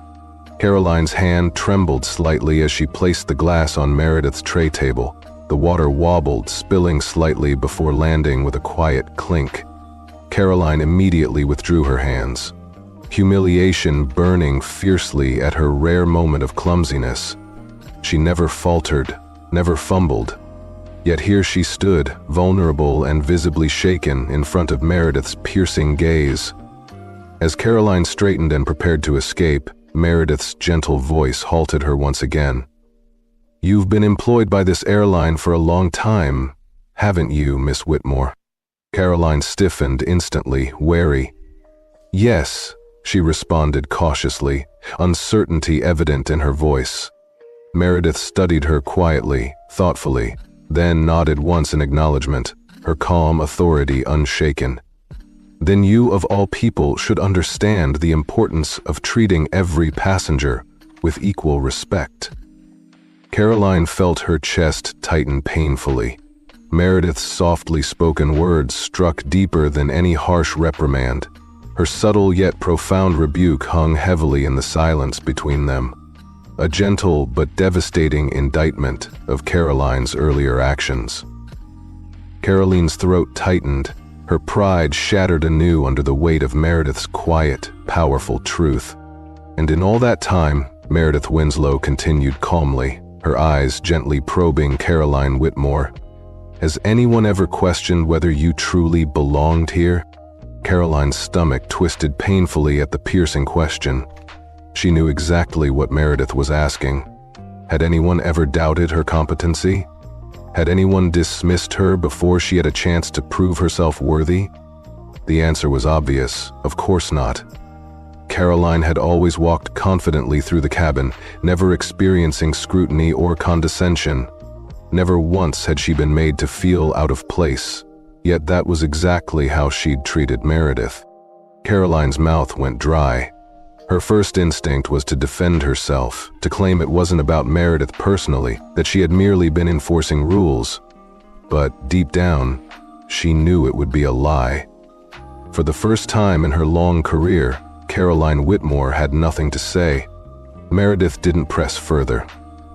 Caroline's hand trembled slightly as she placed the glass on Meredith's tray table. The water wobbled, spilling slightly before landing with a quiet clink. Caroline immediately withdrew her hands, humiliation burning fiercely at her rare moment of clumsiness. She never faltered, never fumbled. Yet here she stood, vulnerable and visibly shaken, in front of Meredith's piercing gaze. As Caroline straightened and prepared to escape, Meredith's gentle voice halted her once again. "You've been employed by this airline for a long time, haven't you, Miss Whitmore?" Caroline stiffened instantly, wary. "Yes," she responded cautiously, uncertainty evident in her voice. Meredith studied her quietly, thoughtfully, then nodded once in acknowledgement, her calm authority unshaken. "Then you, of all people, should understand the importance of treating every passenger with equal respect." Caroline felt her chest tighten painfully. Meredith's softly spoken words struck deeper than any harsh reprimand. Her subtle yet profound rebuke hung heavily in the silence between them, a gentle but devastating indictment of Caroline's earlier actions. Caroline's throat tightened, her pride shattered anew under the weight of Meredith's quiet, powerful truth. And in all that time, Meredith Winslow continued calmly, her eyes gently probing Caroline Whitmore. "Has anyone ever questioned whether you truly belonged here?" Caroline's stomach twisted painfully at the piercing question. She knew exactly what Meredith was asking. Had anyone ever doubted her competency? Had anyone dismissed her before she had a chance to prove herself worthy? The answer was obvious, of course not. Caroline had always walked confidently through the cabin, never experiencing scrutiny or condescension. Never once had she been made to feel out of place, yet that was exactly how she'd treated Meredith. Caroline's mouth went dry. Her first instinct was to defend herself, to claim it wasn't about Meredith personally, that she had merely been enforcing rules. But deep down, she knew it would be a lie. For the first time in her long career, Caroline Whitmore had nothing to say. Meredith didn't press further.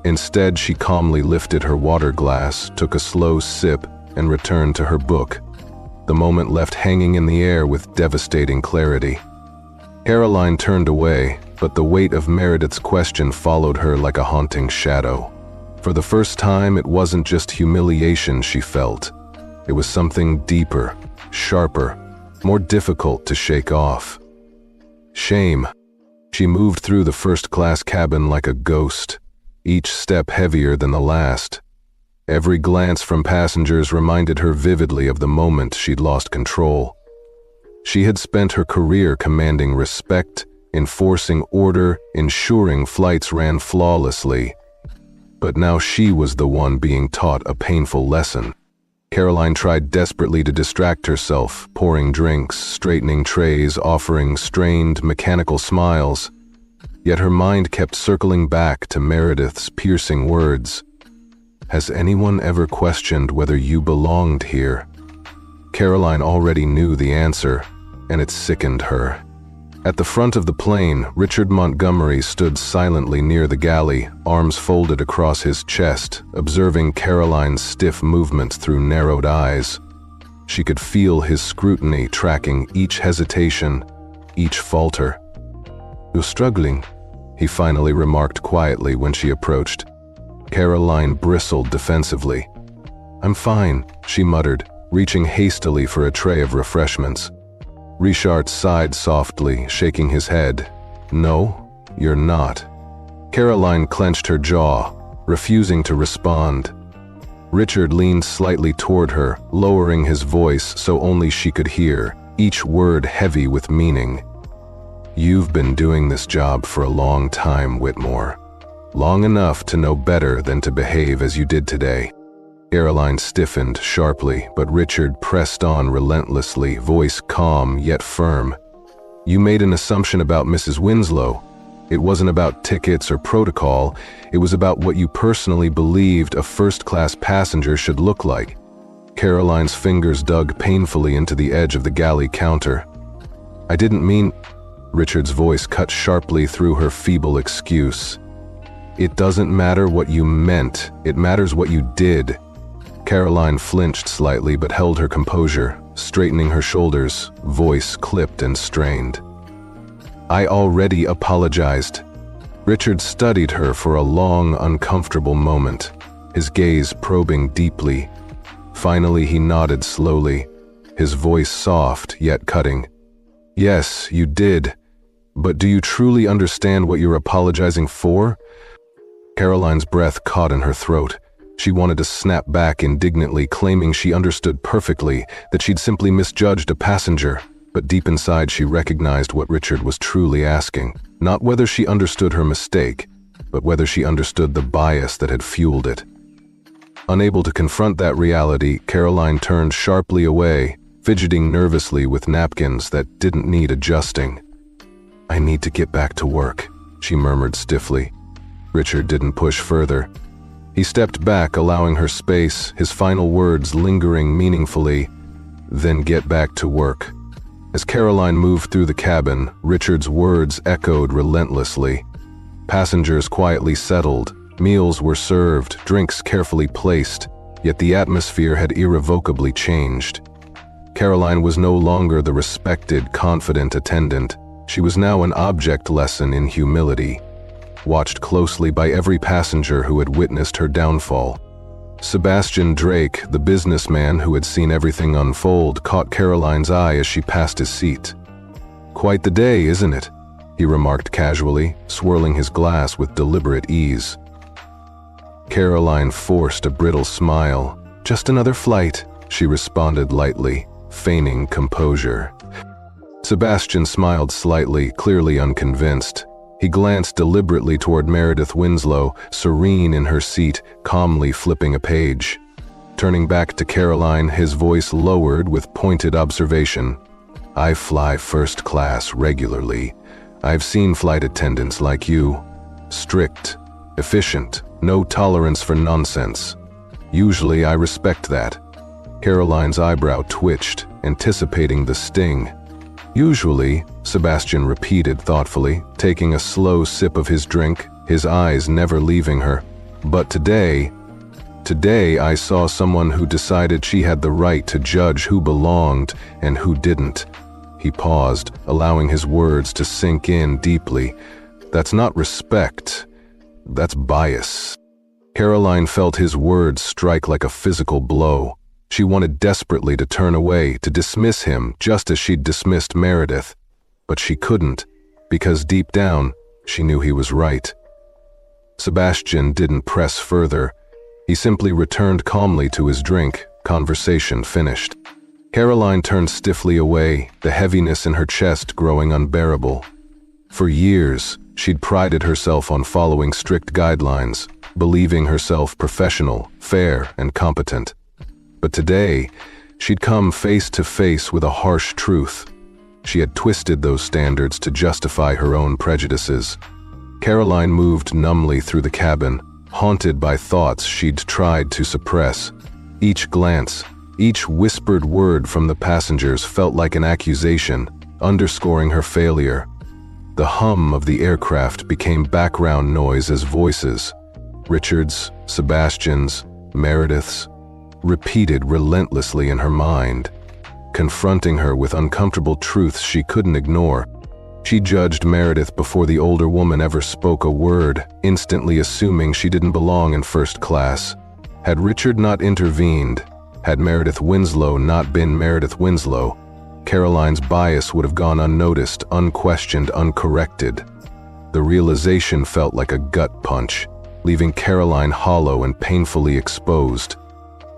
Instead, she calmly lifted her water glass, took a slow sip, and returned to her book, the moment left hanging in the air with devastating clarity. Caroline turned away, but the weight of Meredith's question followed her like a haunting shadow. For the first time, it wasn't just humiliation she felt. It was something deeper, sharper, more difficult to shake off. Shame. She moved through the first-class cabin like a ghost, each step heavier than the last. Every glance from passengers reminded her vividly of the moment she'd lost control. She had spent her career commanding respect, enforcing order, ensuring flights ran flawlessly. But now she was the one being taught a painful lesson. Caroline tried desperately to distract herself, pouring drinks, straightening trays, offering strained, mechanical smiles. Yet her mind kept circling back to Meredith's piercing words. "Has anyone ever questioned whether you belonged here?" Caroline already knew the answer, and it sickened her. At the front of the plane, Richard Montgomery stood silently near the galley, arms folded across his chest, observing Caroline's stiff movements through narrowed eyes. She could feel his scrutiny tracking each hesitation, each falter. "You're struggling," he finally remarked quietly when she approached. Caroline bristled defensively. "I'm fine," she muttered, reaching hastily for a tray of refreshments. Richard sighed softly, shaking his head. "No, you're not." Caroline clenched her jaw, refusing to respond. Richard leaned slightly toward her, lowering his voice so only she could hear, each word heavy with meaning. "You've been doing this job for a long time, Whitmore. Long enough to know better than to behave as you did today." Caroline stiffened sharply, but Richard pressed on relentlessly, voice calm yet firm. "You made an assumption about Mrs. Winslow. It wasn't about tickets or protocol, it was about what you personally believed a first-class passenger should look like." Caroline's fingers dug painfully into the edge of the galley counter. "I didn't mean—" Richard's voice cut sharply through her feeble excuse. "It doesn't matter what you meant, it matters what you did." Caroline flinched slightly but held her composure, straightening her shoulders, voice clipped and strained. "I already apologized." Richard studied her for a long, uncomfortable moment, his gaze probing deeply. Finally, he nodded slowly, his voice soft yet cutting. "Yes, you did. But do you truly understand what you're apologizing for?" Caroline's breath caught in her throat. She wanted to snap back indignantly, claiming she understood perfectly, that she'd simply misjudged a passenger. But deep inside she recognized what Richard was truly asking. Not whether she understood her mistake, but whether she understood the bias that had fueled it. Unable to confront that reality, Caroline turned sharply away, fidgeting nervously with napkins that didn't need adjusting. "I need to get back to work," she murmured stiffly. Richard didn't push further. He stepped back, allowing her space, his final words lingering meaningfully. "Then get back to work." As Caroline moved through the cabin, Richard's words echoed relentlessly. Passengers quietly settled, meals were served, drinks carefully placed, yet the atmosphere had irrevocably changed. Caroline was no longer the respected, confident attendant. She was now an object lesson in humility, watched closely by every passenger who had witnessed her downfall. Sebastian Drake, the businessman who had seen everything unfold, caught Caroline's eye as she passed his seat. "Quite the day, isn't it?" he remarked casually, swirling his glass with deliberate ease. Caroline forced a brittle smile. "Just another flight," she responded lightly, feigning composure. Sebastian smiled slightly, clearly unconvinced. He glanced deliberately toward Meredith Winslow, serene in her seat, calmly flipping a page. Turning back to Caroline, his voice lowered with pointed observation. "I fly first class regularly. I've seen flight attendants like you. Strict, efficient, no tolerance for nonsense. Usually I respect that." Caroline's eyebrow twitched, anticipating the sting. "Usually," Sebastian repeated thoughtfully, taking a slow sip of his drink, his eyes never leaving her. "But today I saw someone who decided she had the right to judge who belonged and who didn't." He paused, allowing his words to sink in deeply. "That's not respect. That's bias." Caroline felt his words strike like a physical blow. She wanted desperately to turn away, to dismiss him just as she'd dismissed Meredith. But she couldn't, because deep down, she knew he was right. Sebastian didn't press further. He simply returned calmly to his drink, conversation finished. Caroline turned stiffly away, the heaviness in her chest growing unbearable. For years, she'd prided herself on following strict guidelines, believing herself professional, fair, and competent. But today, she'd come face to face with a harsh truth. She had twisted those standards to justify her own prejudices. Caroline moved numbly through the cabin, haunted by thoughts she'd tried to suppress. Each glance, each whispered word from the passengers felt like an accusation, underscoring her failure. The hum of the aircraft became background noise as voices, Richard's, Sebastian's, Meredith's, repeated relentlessly in her mind, confronting her with uncomfortable truths she couldn't ignore. She judged Meredith before the older woman ever spoke a word, instantly assuming she didn't belong in first class. Had Richard not intervened, had Meredith Winslow not been Meredith Winslow, Caroline's bias would have gone unnoticed, unquestioned, uncorrected. The realization felt like a gut punch, leaving Caroline hollow and painfully exposed.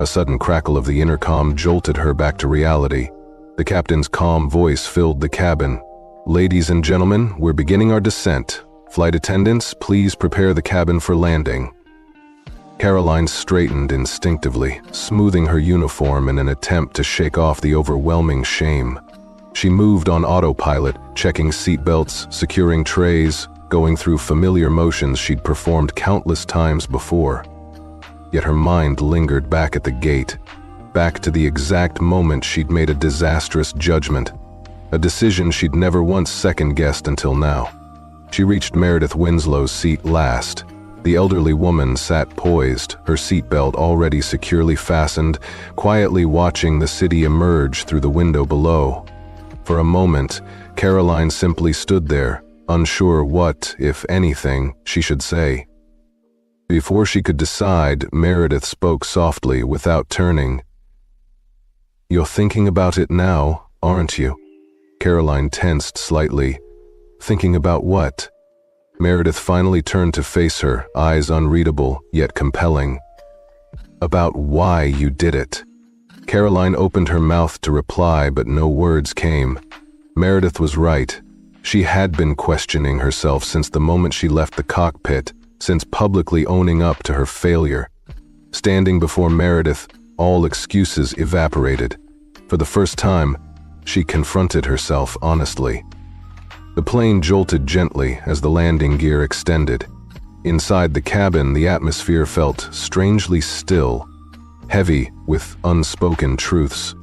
A sudden crackle of the intercom jolted her back to reality. The captain's calm voice filled the cabin. "Ladies and gentlemen, we're beginning our descent. Flight attendants, please prepare the cabin for landing." Caroline straightened instinctively, smoothing her uniform in an attempt to shake off the overwhelming shame. She moved on autopilot, checking seatbelts, securing trays, going through familiar motions she'd performed countless times before. Yet her mind lingered back at the gate, back to the exact moment she'd made a disastrous judgment, a decision she'd never once second-guessed until now. She reached Meredith Winslow's seat last. The elderly woman sat poised, her seatbelt already securely fastened, quietly watching the city emerge through the window below. For a moment, Caroline simply stood there, unsure what, if anything, she should say. Before she could decide, Meredith spoke softly, without turning. "You're thinking about it now, aren't you?" Caroline tensed slightly. Thinking about what? Meredith finally turned to face her, eyes unreadable, yet compelling. "About why you did it." Caroline opened her mouth to reply, but no words came. Meredith was right. She had been questioning herself since the moment she left the cockpit, since publicly owning up to her failure. Standing before Meredith, all excuses evaporated. For the first time, she confronted herself honestly. The plane jolted gently as the landing gear extended. Inside the cabin, the atmosphere felt strangely still, heavy with unspoken truths.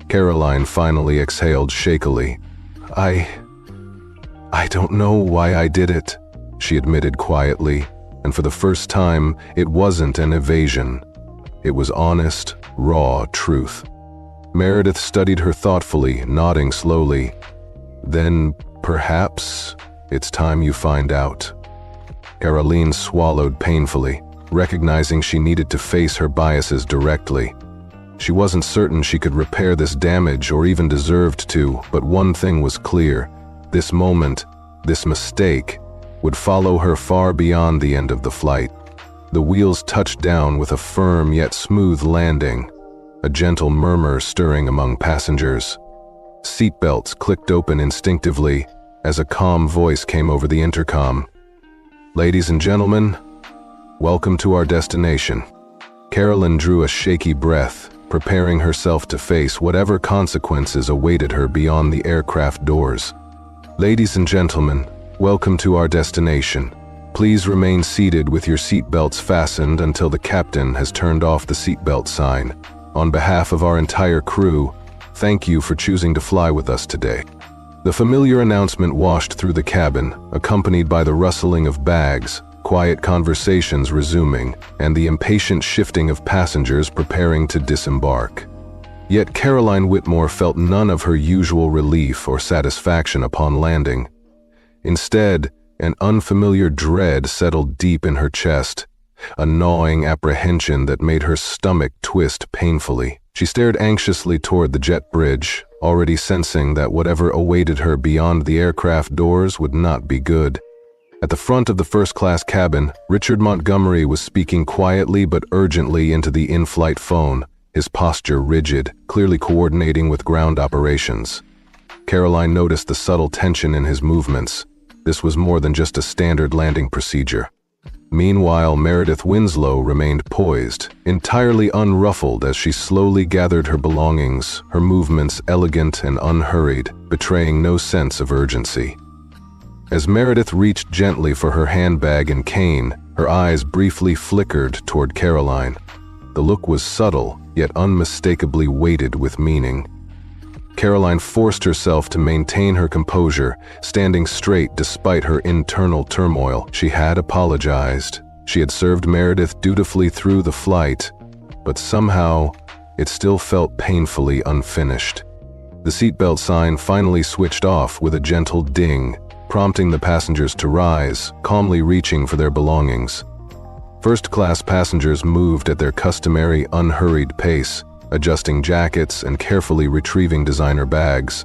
Caroline finally exhaled shakily. I don't know why I did it," she admitted quietly, and for the first time, it wasn't an evasion. It was honest, raw truth. Meredith studied her thoughtfully, nodding slowly. "Then, perhaps, it's time you find out." Caroline swallowed painfully, recognizing she needed to face her biases directly. She wasn't certain she could repair this damage or even deserved to, but one thing was clear. This moment, this mistake, would follow her far beyond the end of the flight. The wheels touched down with a firm yet smooth landing, a gentle murmur stirring among passengers. Seatbelts clicked open instinctively as a calm voice came over the intercom. "Ladies and gentlemen, welcome to our destination." Caroline drew a shaky breath, preparing herself to face whatever consequences awaited her beyond the aircraft doors. "Ladies and gentlemen, welcome to our destination. Please remain seated with your seatbelts fastened until the captain has turned off the seatbelt sign. On behalf of our entire crew, thank you for choosing to fly with us today." The familiar announcement washed through the cabin, accompanied by the rustling of bags, quiet conversations resuming, and the impatient shifting of passengers preparing to disembark. Yet Caroline Whitmore felt none of her usual relief or satisfaction upon landing. Instead, an unfamiliar dread settled deep in her chest, a gnawing apprehension that made her stomach twist painfully. She stared anxiously toward the jet bridge, already sensing that whatever awaited her beyond the aircraft doors would not be good. At the front of the first-class cabin, Richard Montgomery was speaking quietly but urgently into the in-flight phone, his posture rigid, clearly coordinating with ground operations. Caroline noticed the subtle tension in his movements. This was more than just a standard landing procedure. Meanwhile, Meredith Winslow remained poised, entirely unruffled as she slowly gathered her belongings, her movements elegant and unhurried, betraying no sense of urgency. As Meredith reached gently for her handbag and cane, her eyes briefly flickered toward Caroline. The look was subtle, yet unmistakably weighted with meaning. Caroline forced herself to maintain her composure, standing straight despite her internal turmoil. She had apologized. She had served Meredith dutifully through the flight, but somehow it still felt painfully unfinished. The seatbelt sign finally switched off with a gentle ding, prompting the passengers to rise, calmly reaching for their belongings. First-class passengers moved at their customary unhurried pace, adjusting jackets and carefully retrieving designer bags.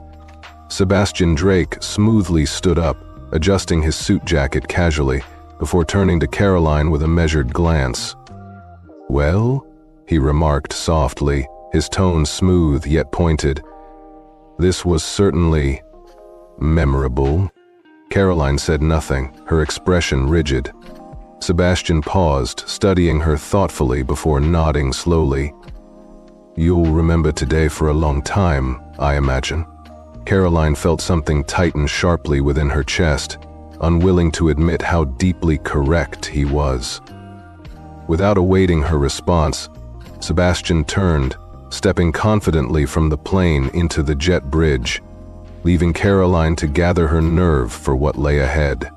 Sebastian Drake smoothly stood up, adjusting his suit jacket casually, before turning to Caroline with a measured glance. "Well?" he remarked softly, his tone smooth yet pointed. "This was certainly memorable." Caroline said nothing, her expression rigid. Sebastian paused, studying her thoughtfully before nodding slowly. "You'll remember today for a long time, I imagine." Caroline felt something tighten sharply within her chest, unwilling to admit how deeply correct he was. Without awaiting her response, Sebastian turned, stepping confidently from the plane into the jet bridge, leaving Caroline to gather her nerve for what lay ahead.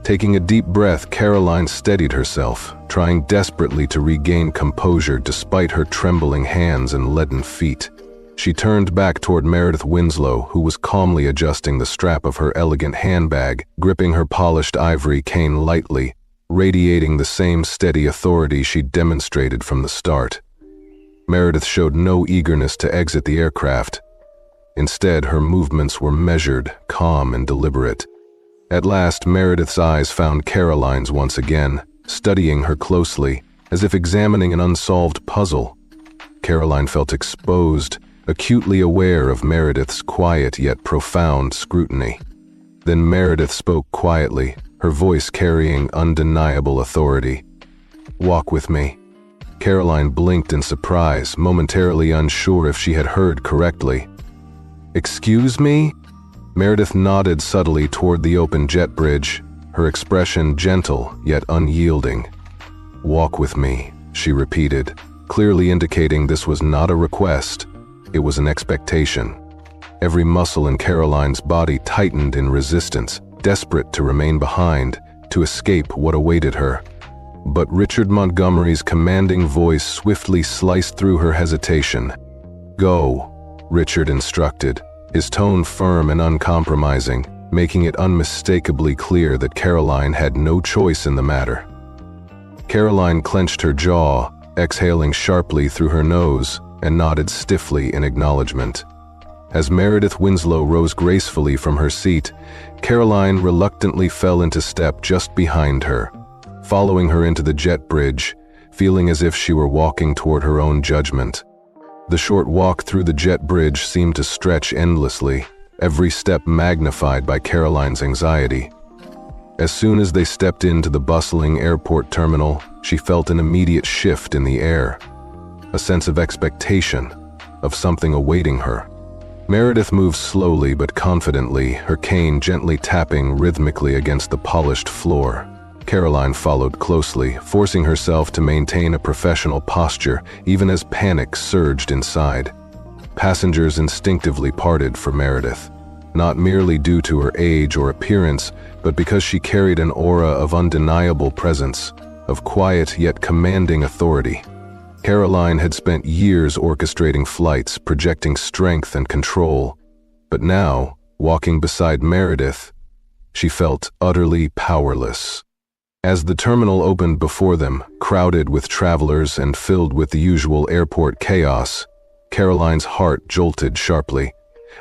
Taking a deep breath, Caroline steadied herself, trying desperately to regain composure despite her trembling hands and leaden feet. She turned back toward Meredith Winslow, who was calmly adjusting the strap of her elegant handbag, gripping her polished ivory cane lightly, radiating the same steady authority she'd demonstrated from the start. Meredith showed no eagerness to exit the aircraft. Instead, her movements were measured, calm, and deliberate. At last, Meredith's eyes found Caroline's once again, studying her closely, as if examining an unsolved puzzle. Caroline felt exposed, acutely aware of Meredith's quiet yet profound scrutiny. Then Meredith spoke quietly, her voice carrying undeniable authority. "Walk with me." Caroline blinked in surprise, momentarily unsure if she had heard correctly. "Excuse me?" Meredith nodded subtly toward the open jet bridge, her expression gentle yet unyielding. "Walk with me," she repeated, clearly indicating this was not a request, it was an expectation. Every muscle in Caroline's body tightened in resistance, desperate to remain behind, to escape what awaited her. But Richard Montgomery's commanding voice swiftly sliced through her hesitation. "Go," Richard instructed, his tone firm and uncompromising, making it unmistakably clear that Caroline had no choice in the matter. Caroline clenched her jaw, exhaling sharply through her nose, and nodded stiffly in acknowledgement. As Meredith Winslow rose gracefully from her seat, Caroline reluctantly fell into step just behind her, following her into the jet bridge, feeling as if she were walking toward her own judgment. The short walk through the jet bridge seemed to stretch endlessly, every step magnified by Caroline's anxiety. As soon as they stepped into the bustling airport terminal, she felt an immediate shift in the air, a sense of expectation, of something awaiting her. Meredith moved slowly but confidently, her cane gently tapping rhythmically against the polished floor. Caroline followed closely, forcing herself to maintain a professional posture even as panic surged inside. Passengers instinctively parted for Meredith, not merely due to her age or appearance, but because she carried an aura of undeniable presence, of quiet yet commanding authority. Caroline had spent years orchestrating flights, projecting strength and control, but now, walking beside Meredith, she felt utterly powerless. As the terminal opened before them, crowded with travelers and filled with the usual airport chaos, Caroline's heart jolted sharply.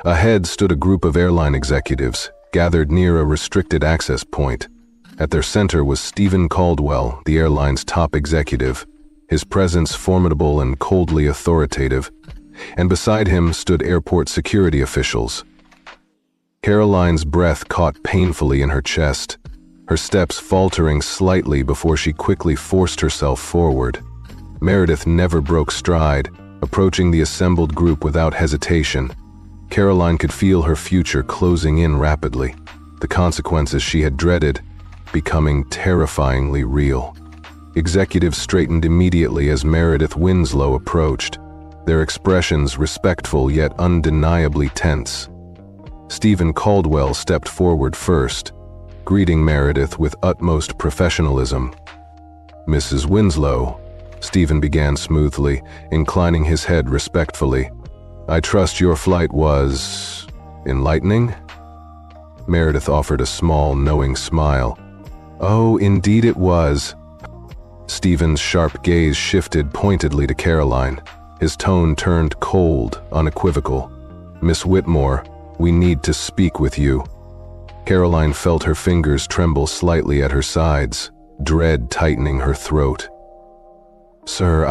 Ahead stood a group of airline executives, gathered near a restricted access point. At their center was Stephen Caldwell, the airline's top executive, his presence formidable and coldly authoritative, and beside him stood airport security officials. Caroline's breath caught painfully in her chest, her steps faltering slightly before she quickly forced herself forward. Meredith never broke stride, approaching the assembled group without hesitation. Caroline could feel her future closing in rapidly, the consequences she had dreaded becoming terrifyingly real. Executives straightened immediately as Meredith Winslow approached, their expressions respectful yet undeniably tense. Stephen Caldwell stepped forward first, greeting Meredith with utmost professionalism. "Mrs. Winslow," Stephen began smoothly, inclining his head respectfully. I trust your flight was enlightening? Meredith offered a small, knowing smile. Oh, indeed it was. Stephen's sharp gaze shifted pointedly to Caroline. His tone turned cold, unequivocal. Miss Whitmore, we need to speak with you. Caroline felt her fingers tremble slightly at her sides, dread tightening her throat. Sir,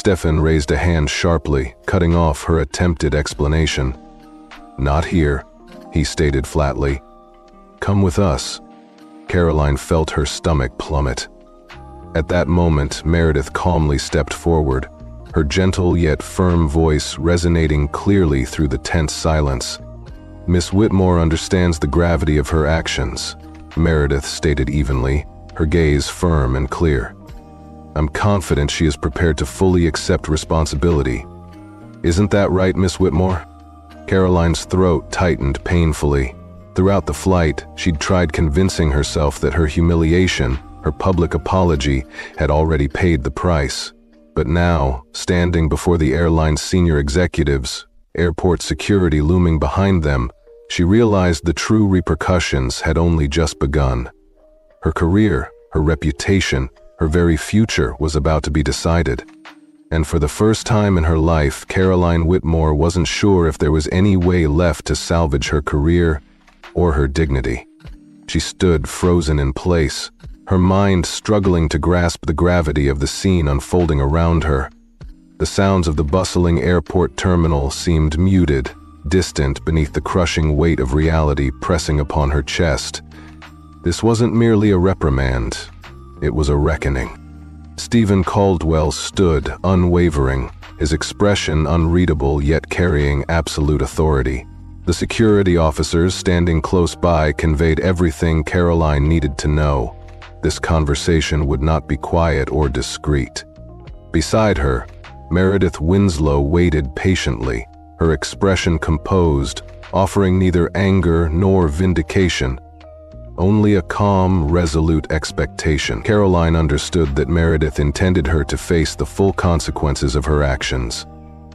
Stephen raised a hand sharply, cutting off her attempted explanation. Not here, he stated flatly. Come with us. Caroline felt her stomach plummet. At that moment, Meredith calmly stepped forward, her gentle yet firm voice resonating clearly through the tense silence. Miss Whitmore understands the gravity of her actions, Meredith stated evenly, her gaze firm and clear. I'm confident she is prepared to fully accept responsibility. Isn't that right, Miss Whitmore? Caroline's throat tightened painfully. Throughout the flight, she'd tried convincing herself that her humiliation, her public apology, had already paid the price. But now, standing before the airline's senior executives, airport security looming behind them, she realized the true repercussions had only just begun. Her career, her reputation, her very future was about to be decided. And for the first time in her life, Caroline Whitmore wasn't sure if there was any way left to salvage her career or her dignity. She stood frozen in place, her mind struggling to grasp the gravity of the scene unfolding around her. The sounds of the bustling airport terminal seemed muted, distant beneath the crushing weight of reality pressing upon her chest. This wasn't merely a reprimand, it was a reckoning. Stephen Caldwell stood, unwavering, his expression unreadable yet carrying absolute authority. The security officers standing close by conveyed everything Caroline needed to know. This conversation would not be quiet or discreet. Beside her, Meredith Winslow waited patiently, her expression composed, offering neither anger nor vindication, only a calm, resolute expectation. Caroline understood that Meredith intended her to face the full consequences of her actions.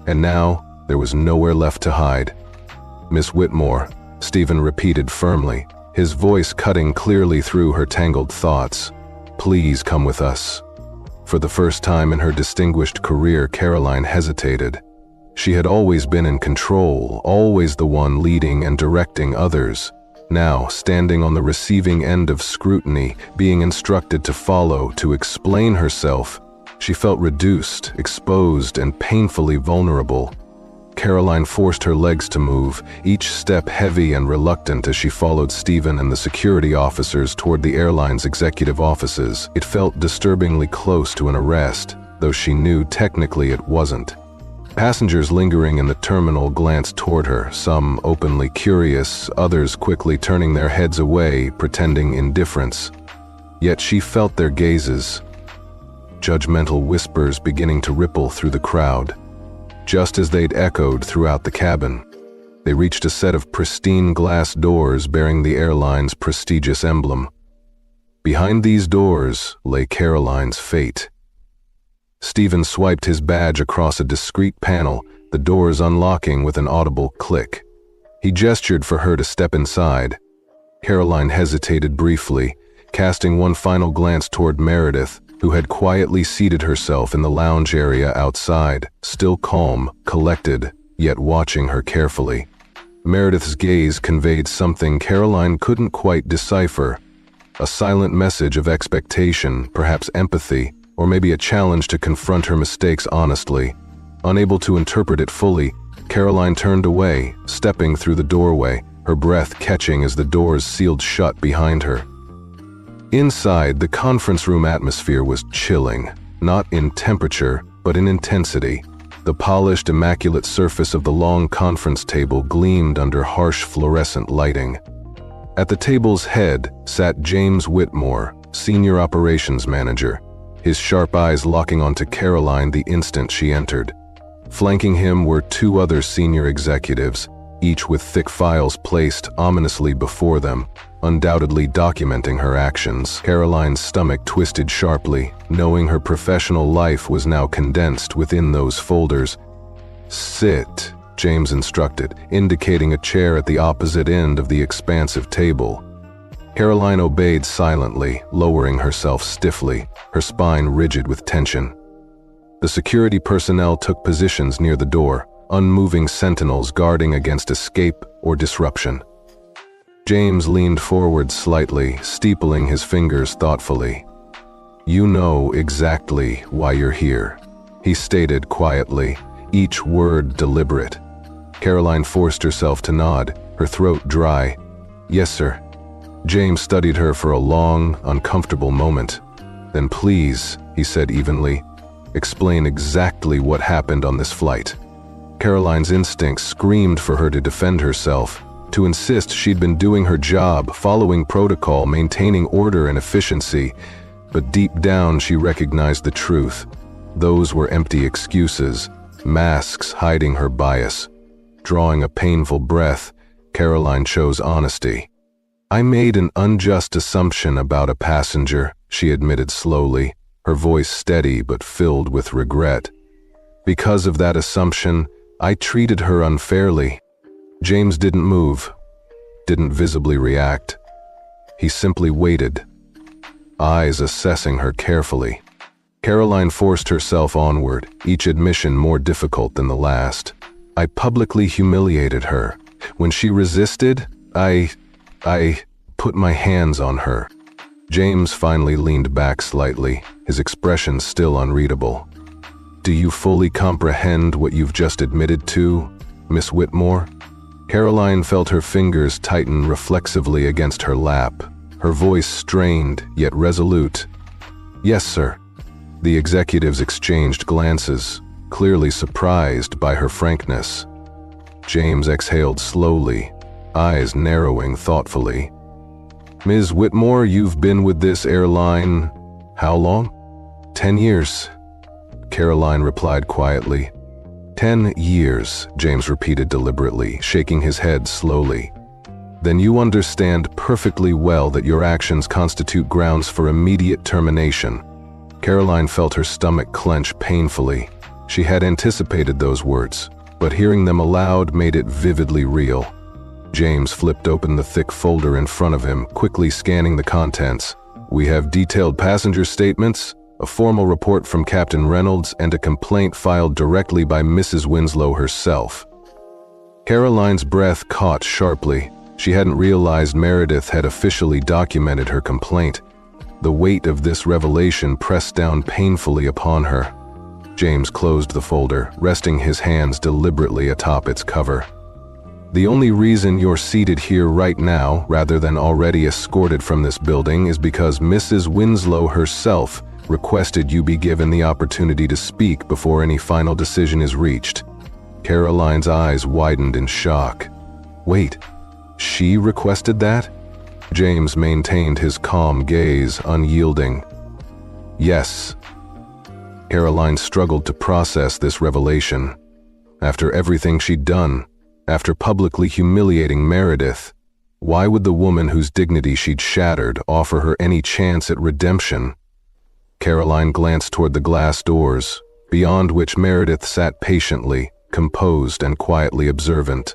And now, there was nowhere left to hide. Miss Whitmore, Stephen repeated firmly, his voice cutting clearly through her tangled thoughts. Please come with us. For the first time in her distinguished career, Caroline hesitated. She had always been in control, always the one leading and directing others. Now, standing on the receiving end of scrutiny, being instructed to follow, to explain herself, she felt reduced, exposed, and painfully vulnerable. Caroline forced her legs to move, each step heavy and reluctant as she followed Stephen and the security officers toward the airline's executive offices. It felt disturbingly close to an arrest, though she knew technically it wasn't. Passengers lingering in the terminal glanced toward her, some openly curious, others quickly turning their heads away, pretending indifference. Yet she felt their gazes, judgmental whispers beginning to ripple through the crowd. Just as they'd echoed throughout the cabin, they reached a set of pristine glass doors bearing the airline's prestigious emblem. Behind these doors lay Caroline's fate. Stephen swiped his badge across a discreet panel, the doors unlocking with an audible click. He gestured for her to step inside. Caroline hesitated briefly, casting one final glance toward Meredith, who had quietly seated herself in the lounge area outside, still calm, collected, yet watching her carefully. Meredith's gaze conveyed something Caroline couldn't quite decipher, a silent message of expectation, perhaps empathy, or maybe a challenge to confront her mistakes honestly. Unable to interpret it fully, Caroline turned away, stepping through the doorway, her breath catching as the doors sealed shut behind her. Inside, the conference room atmosphere was chilling, not in temperature, but in intensity. The polished, immaculate surface of the long conference table gleamed under harsh fluorescent lighting. At the table's head sat James Whitmore, Senior Operations Manager, his sharp eyes locking onto Caroline the instant she entered. Flanking him were two other senior executives, each with thick files placed ominously before them, undoubtedly documenting her actions. Caroline's stomach twisted sharply, knowing her professional life was now condensed within those folders. "Sit," James instructed, indicating a chair at the opposite end of the expansive table. Caroline obeyed silently, lowering herself stiffly, her spine rigid with tension. The security personnel took positions near the door, unmoving sentinels guarding against escape or disruption. James leaned forward slightly, steepling his fingers thoughtfully. "You know exactly why you're here," he stated quietly, each word deliberate. Caroline forced herself to nod, her throat dry. "Yes, sir." James studied her for a long, uncomfortable moment. "Then please," he said evenly, "explain exactly what happened on this flight." Caroline's instincts screamed for her to defend herself, to insist she'd been doing her job, following protocol, maintaining order and efficiency. But deep down she recognized the truth. Those were empty excuses, masks hiding her bias. Drawing a painful breath, Caroline chose honesty. "I made an unjust assumption about a passenger," she admitted slowly, her voice steady but filled with regret. "Because of that assumption, I treated her unfairly." James didn't move, didn't visibly react. He simply waited, eyes assessing her carefully. Caroline forced herself onward, each admission more difficult than the last. "I publicly humiliated her. When she resisted, I put my hands on her." James finally leaned back slightly, his expression still unreadable. "Do you fully comprehend what you've just admitted to, Miss Whitmore?" Caroline felt her fingers tighten reflexively against her lap, her voice strained yet resolute. "Yes, sir." The executives exchanged glances, clearly surprised by her frankness. James exhaled slowly, eyes narrowing thoughtfully. "Ms. Whitmore, you've been with this airline how long?" 10 years, Caroline replied quietly. 10 years, James repeated deliberately, shaking his head slowly. "Then you understand perfectly well that your actions constitute grounds for immediate termination." Caroline felt her stomach clench painfully. She had anticipated those words, but hearing them aloud made it vividly real. James flipped open the thick folder in front of him, quickly scanning the contents. "We have detailed passenger statements, a formal report from Captain Reynolds, and a complaint filed directly by Mrs. Winslow herself." Caroline's breath caught sharply. She hadn't realized Meredith had officially documented her complaint. The weight of this revelation pressed down painfully upon her. James closed the folder, resting his hands deliberately atop its cover. "The only reason you're seated here right now, rather than already escorted from this building, is because Mrs. Winslow herself requested you be given the opportunity to speak before any final decision is reached." Caroline's eyes widened in shock. "Wait, she requested that?" James maintained his calm gaze, unyielding. "Yes." Caroline struggled to process this revelation. After everything she'd done, after publicly humiliating Meredith, why would the woman whose dignity she'd shattered offer her any chance at redemption? Caroline glanced toward the glass doors, beyond which Meredith sat patiently, composed and quietly observant.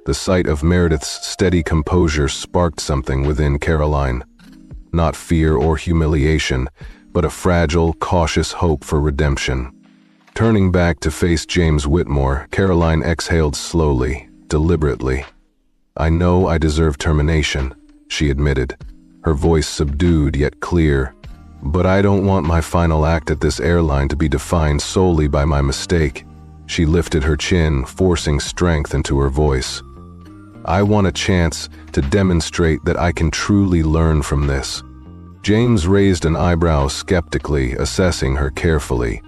The sight of Meredith's steady composure sparked something within Caroline. Not fear or humiliation, but a fragile, cautious hope for redemption. Turning back to face James Whitmore, Caroline exhaled slowly, deliberately. "I know I deserve termination," she admitted, her voice subdued yet clear. "But I don't want my final act at this airline to be defined solely by my mistake." She lifted her chin, forcing strength into her voice. "I want a chance to demonstrate that I can truly learn from this." James raised an eyebrow skeptically, assessing her carefully.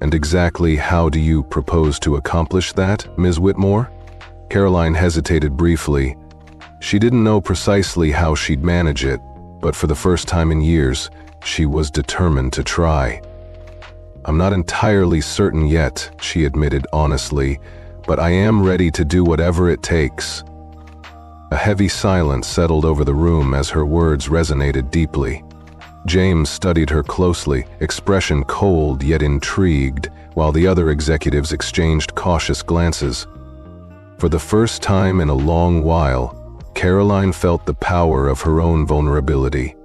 "And exactly how do you propose to accomplish that, Ms. Whitmore?" Caroline hesitated briefly. She didn't know precisely how she'd manage it, but for the first time in years, she was determined to try. "I'm not entirely certain yet," she admitted honestly, "but I am ready to do whatever it takes." A heavy silence settled over the room as her words resonated deeply. James studied her closely, expression cold yet intrigued, while the other executives exchanged cautious glances. For the first time in a long while, Caroline felt the power of her own vulnerability,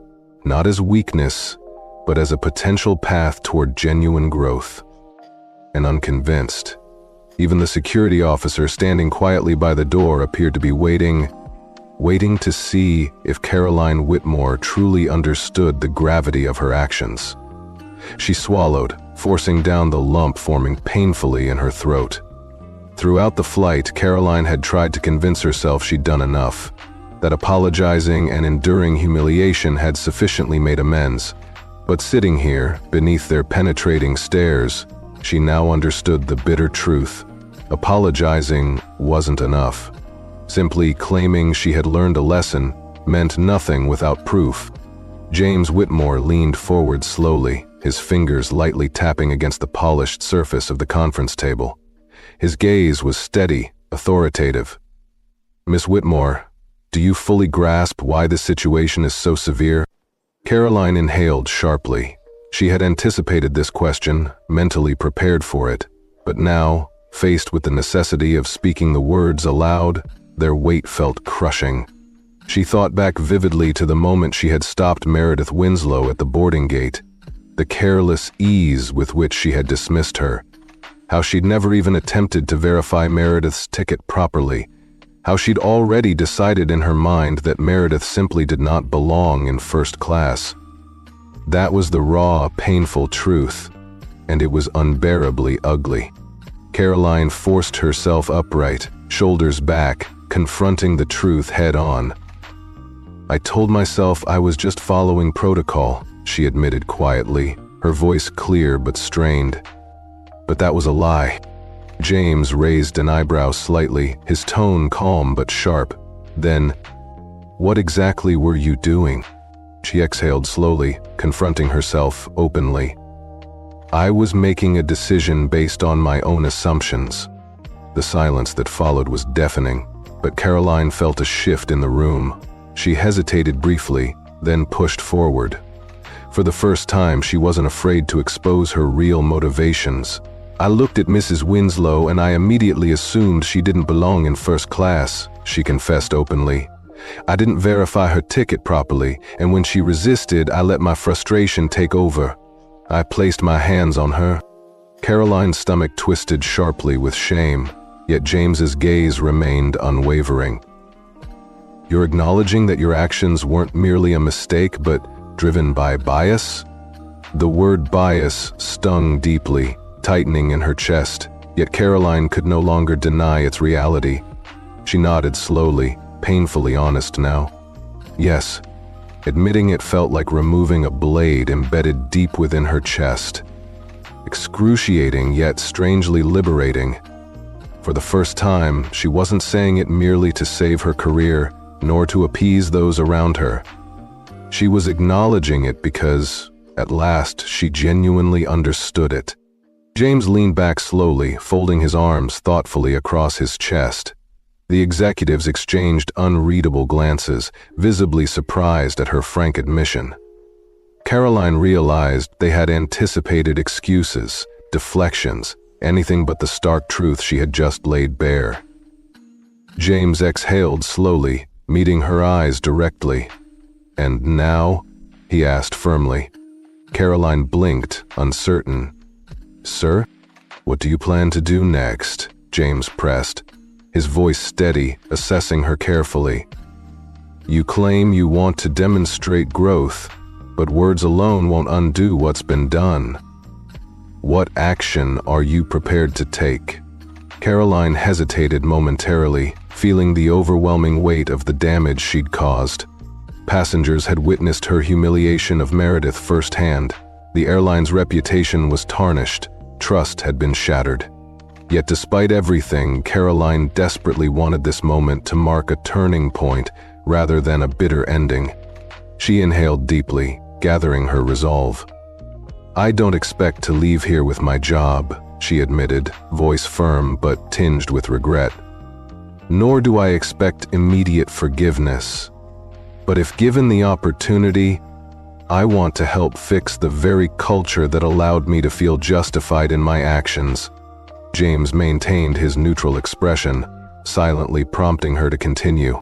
not as weakness, but as a potential path toward genuine growth. And unconvinced, even the security officer standing quietly by the door appeared to be waiting to see if Caroline Whitmore truly understood the gravity of her actions. She swallowed, forcing down the lump forming painfully in her throat. Throughout the flight, Caroline had tried to convince herself she'd done enough, that apologizing and enduring humiliation had sufficiently made amends. But sitting here, beneath their penetrating stares, she now understood the bitter truth. Apologizing wasn't enough. Simply claiming she had learned a lesson meant nothing without proof. James Whitmore leaned forward slowly, his fingers lightly tapping against the polished surface of the conference table. His gaze was steady, authoritative. "Miss Whitmore, do you fully grasp why this situation is so severe?" Caroline inhaled sharply. She had anticipated this question, mentally prepared for it, but now, faced with the necessity of speaking the words aloud, their weight felt crushing. She thought back vividly to the moment she had stopped Meredith Winslow at the boarding gate, the careless ease with which she had dismissed her, how she'd never even attempted to verify Meredith's ticket properly, how she'd already decided in her mind that Meredith simply did not belong in first class. That was the raw, painful truth, and it was unbearably ugly. Caroline forced herself upright, shoulders back, confronting the truth head-on. "I told myself I was just following protocol," she admitted quietly, her voice clear but strained. But that was a lie. James raised an eyebrow slightly, his tone calm but sharp. Then, "What exactly were you doing?" She exhaled slowly, confronting herself openly. "I was making a decision based on my own assumptions." The silence that followed was deafening, but Caroline felt a shift in the room. She hesitated briefly, then pushed forward. For the first time, she wasn't afraid to expose her real motivations. "I looked at Mrs. Winslow and I immediately assumed she didn't belong in first class," she confessed openly. "I didn't verify her ticket properly, and when she resisted, I let my frustration take over. I placed my hands on her." Caroline's stomach twisted sharply with shame, yet James's gaze remained unwavering. "You're acknowledging that your actions weren't merely a mistake, but driven by bias?" The word bias stung deeply, tightening in her chest, yet Caroline could no longer deny its reality. She nodded slowly, painfully honest now. Yes, admitting it felt like removing a blade embedded deep within her chest. Excruciating yet strangely liberating. For the first time, she wasn't saying it merely to save her career, nor to appease those around her. She was acknowledging it because, at last, she genuinely understood it. James leaned back slowly, folding his arms thoughtfully across his chest. The executives exchanged unreadable glances, visibly surprised at her frank admission. Caroline realized they had anticipated excuses, deflections, anything but the stark truth she had just laid bare. James exhaled slowly, meeting her eyes directly. "And now?" he asked firmly. Caroline blinked, uncertain. "Sir, what do you plan to do next?" James pressed, his voice steady, assessing her carefully. "You claim you want to demonstrate growth, but words alone won't undo what's been done. What action are you prepared to take?" Caroline hesitated momentarily, feeling the overwhelming weight of the damage she'd caused. Passengers had witnessed her humiliation of Meredith firsthand. The airline's reputation was tarnished, trust had been shattered. Yet despite everything, Caroline desperately wanted this moment to mark a turning point rather than a bitter ending. She inhaled deeply, gathering her resolve. "I don't expect to leave here with my job," she admitted, voice firm but tinged with regret. "Nor do I expect immediate forgiveness. But if given the opportunity, I want to help fix the very culture that allowed me to feel justified in my actions." James maintained his neutral expression, silently prompting her to continue.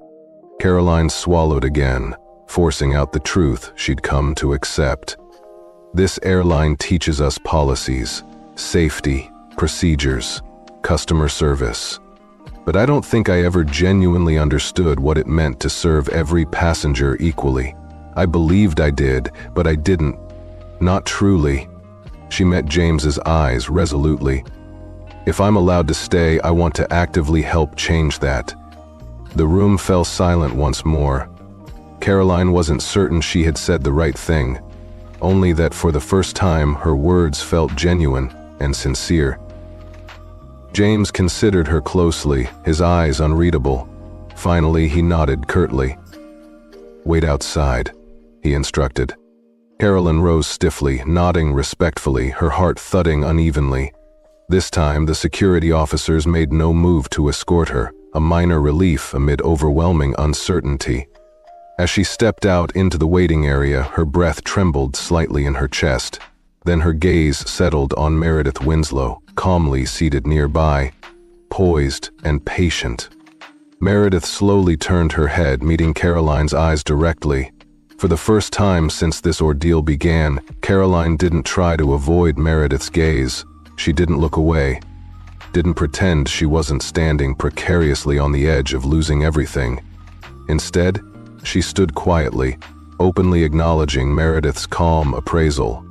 Caroline swallowed again, forcing out the truth she'd come to accept. "This airline teaches us policies, safety, procedures, customer service. But I don't think I ever genuinely understood what it meant to serve every passenger equally. I believed I did, but I didn't. Not truly." She met James's eyes resolutely. "If I'm allowed to stay, I want to actively help change that." The room fell silent once more. Caroline wasn't certain she had said the right thing, only that for the first time her words felt genuine and sincere. James considered her closely, his eyes unreadable. Finally, he nodded curtly. "Wait outside," he instructed. Caroline rose stiffly, nodding respectfully, her heart thudding unevenly. This time, the security officers made no move to escort her, a minor relief amid overwhelming uncertainty. As she stepped out into the waiting area, her breath trembled slightly in her chest. Then her gaze settled on Meredith Winslow, calmly seated nearby, poised and patient. Meredith slowly turned her head, meeting Caroline's eyes directly. For the first time since this ordeal began, Caroline didn't try to avoid Meredith's gaze. She didn't look away, didn't pretend she wasn't standing precariously on the edge of losing everything. Instead, she stood quietly, openly acknowledging Meredith's calm appraisal.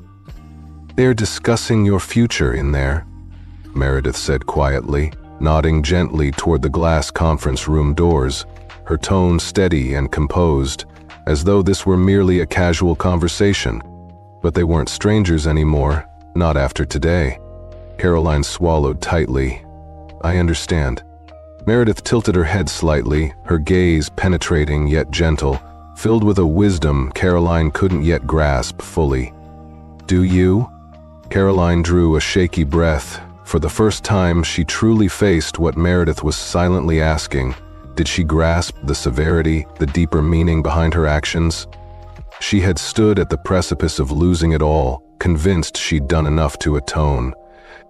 "They're discussing your future in there," Meredith said quietly, nodding gently toward the glass conference room doors, her tone steady and composed, as though this were merely a casual conversation. But they weren't strangers anymore, not after today. Caroline swallowed tightly. "I understand." Meredith tilted her head slightly, her gaze penetrating yet gentle, filled with a wisdom Caroline couldn't yet grasp fully. "Do you?" Caroline drew a shaky breath. For the first time, she truly faced what Meredith was silently asking. Did she grasp the severity, the deeper meaning behind her actions? She had stood at the precipice of losing it all, convinced she'd done enough to atone.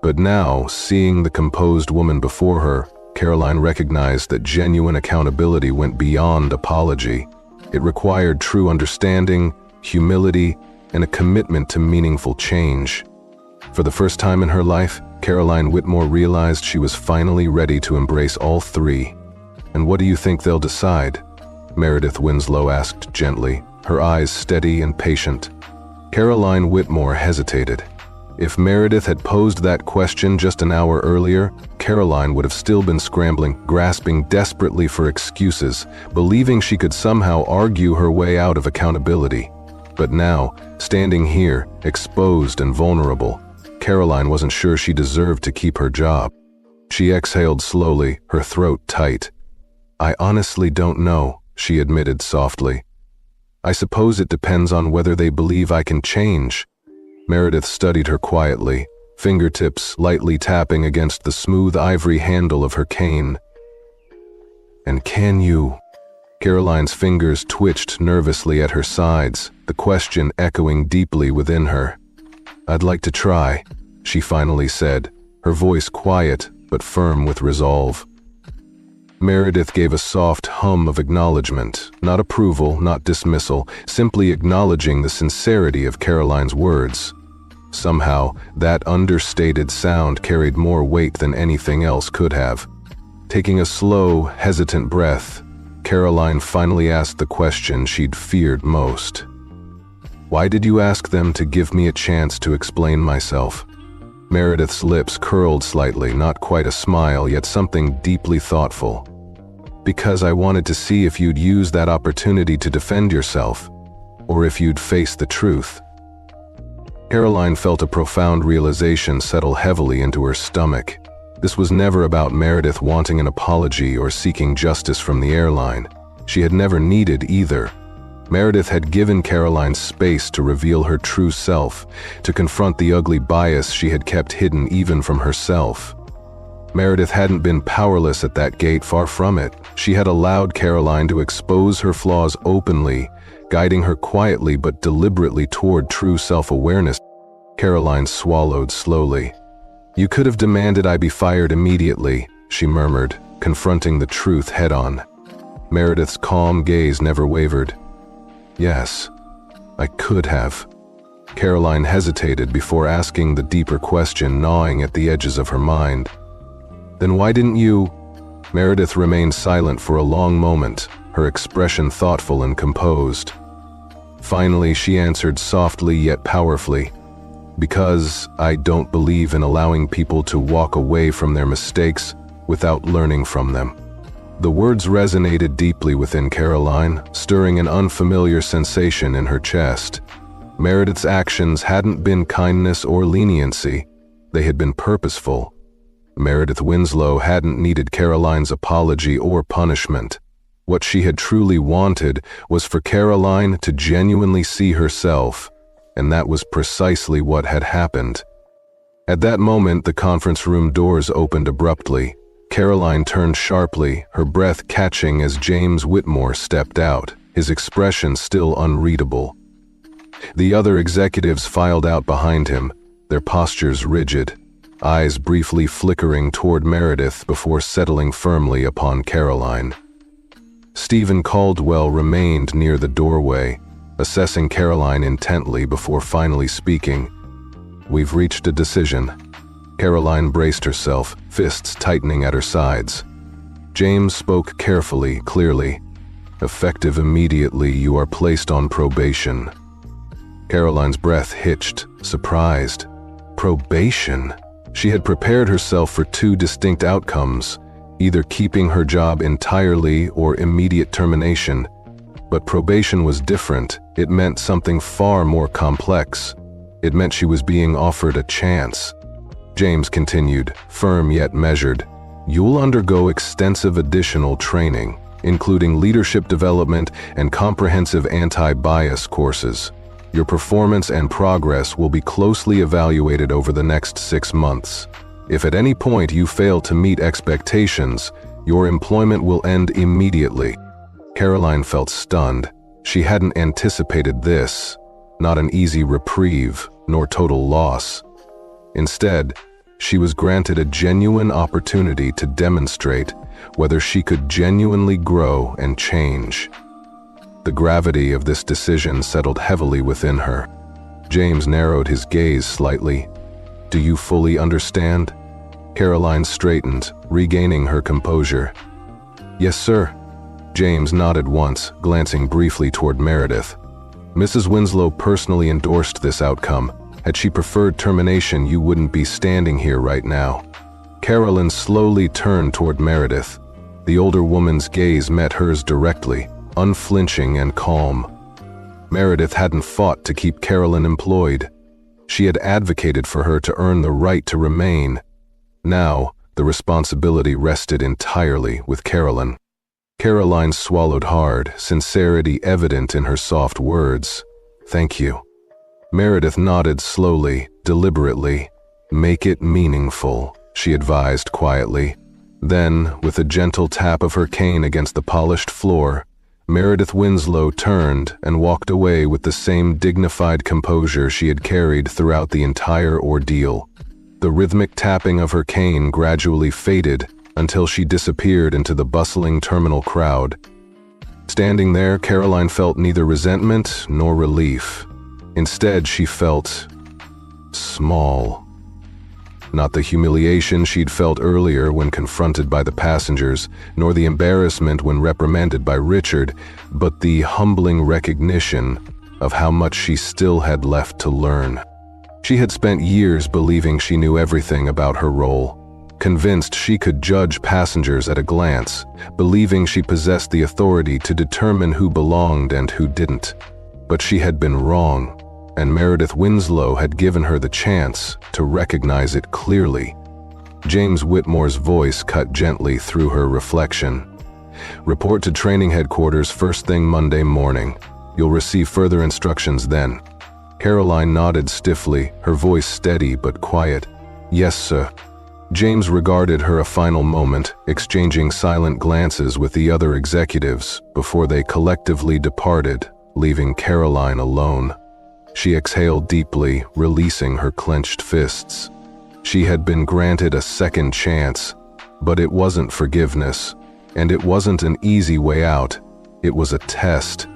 But now, seeing the composed woman before her, Caroline recognized that genuine accountability went beyond apology. It required true understanding, humility, and a commitment to meaningful change. For the first time in her life, Caroline Whitmore realized she was finally ready to embrace all three. "And what do you think they'll decide?" Meredith Winslow asked gently, her eyes steady and patient. Caroline Whitmore hesitated. If Meredith had posed that question just an hour earlier, Caroline would have still been scrambling, grasping desperately for excuses, believing she could somehow argue her way out of accountability. But now, standing here, exposed and vulnerable, Caroline wasn't sure she deserved to keep her job. She exhaled slowly, her throat tight. "I honestly don't know," she admitted softly. "I suppose it depends on whether they believe I can change." Meredith studied her quietly, fingertips lightly tapping against the smooth ivory handle of her cane. "And can you?" Caroline's fingers twitched nervously at her sides, the question echoing deeply within her. "I'd like to try," she finally said, her voice quiet but firm with resolve. Meredith gave a soft hum of acknowledgement, not approval, not dismissal, simply acknowledging the sincerity of Caroline's words. Somehow, that understated sound carried more weight than anything else could have. Taking a slow, hesitant breath, Caroline finally asked the question she'd feared most. "Why did you ask them to give me a chance to explain myself?" Meredith's lips curled slightly, not quite a smile, yet something deeply thoughtful. "Because I wanted to see if you'd use that opportunity to defend yourself, or if you'd face the truth." Caroline felt a profound realization settle heavily into her stomach. This was never about Meredith wanting an apology or seeking justice from the airline. She had never needed either. Meredith had given Caroline space to reveal her true self, to confront the ugly bias she had kept hidden even from herself. Meredith hadn't been powerless at that gate, far from it. She had allowed Caroline to expose her flaws openly, guiding her quietly but deliberately toward true self-awareness. Caroline swallowed slowly. "You could have demanded I be fired immediately," she murmured, confronting the truth head-on. Meredith's calm gaze never wavered. "Yes, I could have." Caroline hesitated before asking the deeper question gnawing at the edges of her mind. "Then why didn't you?" Meredith remained silent for a long moment, her expression thoughtful and composed. Finally, she answered softly yet powerfully, "Because I don't believe in allowing people to walk away from their mistakes without learning from them." The words resonated deeply within Caroline, stirring an unfamiliar sensation in her chest. Meredith's actions hadn't been kindness or leniency, they had been purposeful. Meredith Winslow hadn't needed Caroline's apology or punishment. What she had truly wanted was for Caroline to genuinely see herself, and that was precisely what had happened. At that moment, the conference room doors opened abruptly. Caroline turned sharply, her breath catching as James Whitmore stepped out, his expression still unreadable. The other executives filed out behind him, their postures rigid, eyes briefly flickering toward Meredith before settling firmly upon Caroline. Stephen Caldwell remained near the doorway, assessing Caroline intently before finally speaking. "We've reached a decision." Caroline braced herself, fists tightening at her sides. James spoke carefully, clearly. "Effective immediately, you are placed on probation." Caroline's breath hitched, surprised. Probation? She had prepared herself for two distinct outcomes, either keeping her job entirely or immediate termination. But probation was different. It meant something far more complex. It meant she was being offered a chance. James continued, firm yet measured. "You'll undergo extensive additional training, including leadership development and comprehensive anti-bias courses. Your performance and progress will be closely evaluated over the next 6 months. If at any point you fail to meet expectations, your employment will end immediately." Caroline felt stunned. She hadn't anticipated this, not an easy reprieve, nor total loss. Instead, she was granted a genuine opportunity to demonstrate whether she could genuinely grow and change. The gravity of this decision settled heavily within her. James narrowed his gaze slightly. "Do you fully understand?" Caroline straightened, regaining her composure. "Yes, sir." James nodded once, glancing briefly toward Meredith. "Mrs. Winslow personally endorsed this outcome. Had she preferred termination, you wouldn't be standing here right now." Caroline slowly turned toward Meredith. The older woman's gaze met hers directly, unflinching and calm. Meredith hadn't fought to keep Caroline employed. She had advocated for her to earn the right to remain. Now, the responsibility rested entirely with Caroline. Caroline swallowed hard, sincerity evident in her soft words. "Thank you." Meredith nodded slowly, deliberately. "Make it meaningful," she advised quietly. Then, with a gentle tap of her cane against the polished floor, Meredith Winslow turned and walked away with the same dignified composure she had carried throughout the entire ordeal. The rhythmic tapping of her cane gradually faded until she disappeared into the bustling terminal crowd. Standing there, Caroline felt neither resentment nor relief. Instead, she felt small. Not the humiliation she'd felt earlier when confronted by the passengers, nor the embarrassment when reprimanded by Richard, but the humbling recognition of how much she still had left to learn. She had spent years believing she knew everything about her role, convinced she could judge passengers at a glance, believing she possessed the authority to determine who belonged and who didn't. But she had been wrong, and Meredith Winslow had given her the chance to recognize it clearly. James Whitmore's voice cut gently through her reflection. "Report to training headquarters first thing Monday morning. You'll receive further instructions then." Caroline nodded stiffly, her voice steady but quiet. "Yes, sir." James regarded her a final moment, exchanging silent glances with the other executives before they collectively departed, leaving Caroline alone. She exhaled deeply, releasing her clenched fists. She had been granted a second chance, but it wasn't forgiveness, and it wasn't an easy way out. It was a test,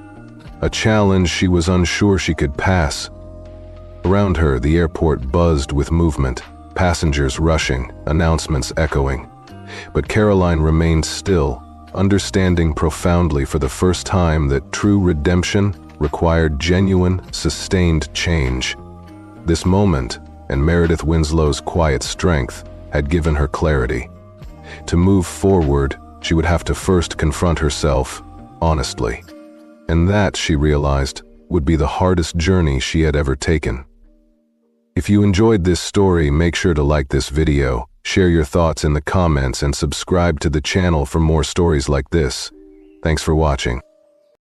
a challenge she was unsure she could pass. Around her, the airport buzzed with movement, passengers rushing, announcements echoing. But Caroline remained still, understanding profoundly for the first time that true redemption required genuine, sustained change. This moment, and Meredith Winslow's quiet strength, had given her clarity. To move forward, she would have to first confront herself, honestly. And that, she realized, would be the hardest journey she had ever taken. If you enjoyed this story, make sure to like this video, share your thoughts in the comments, and subscribe to the channel for more stories like this. Thanks for watching.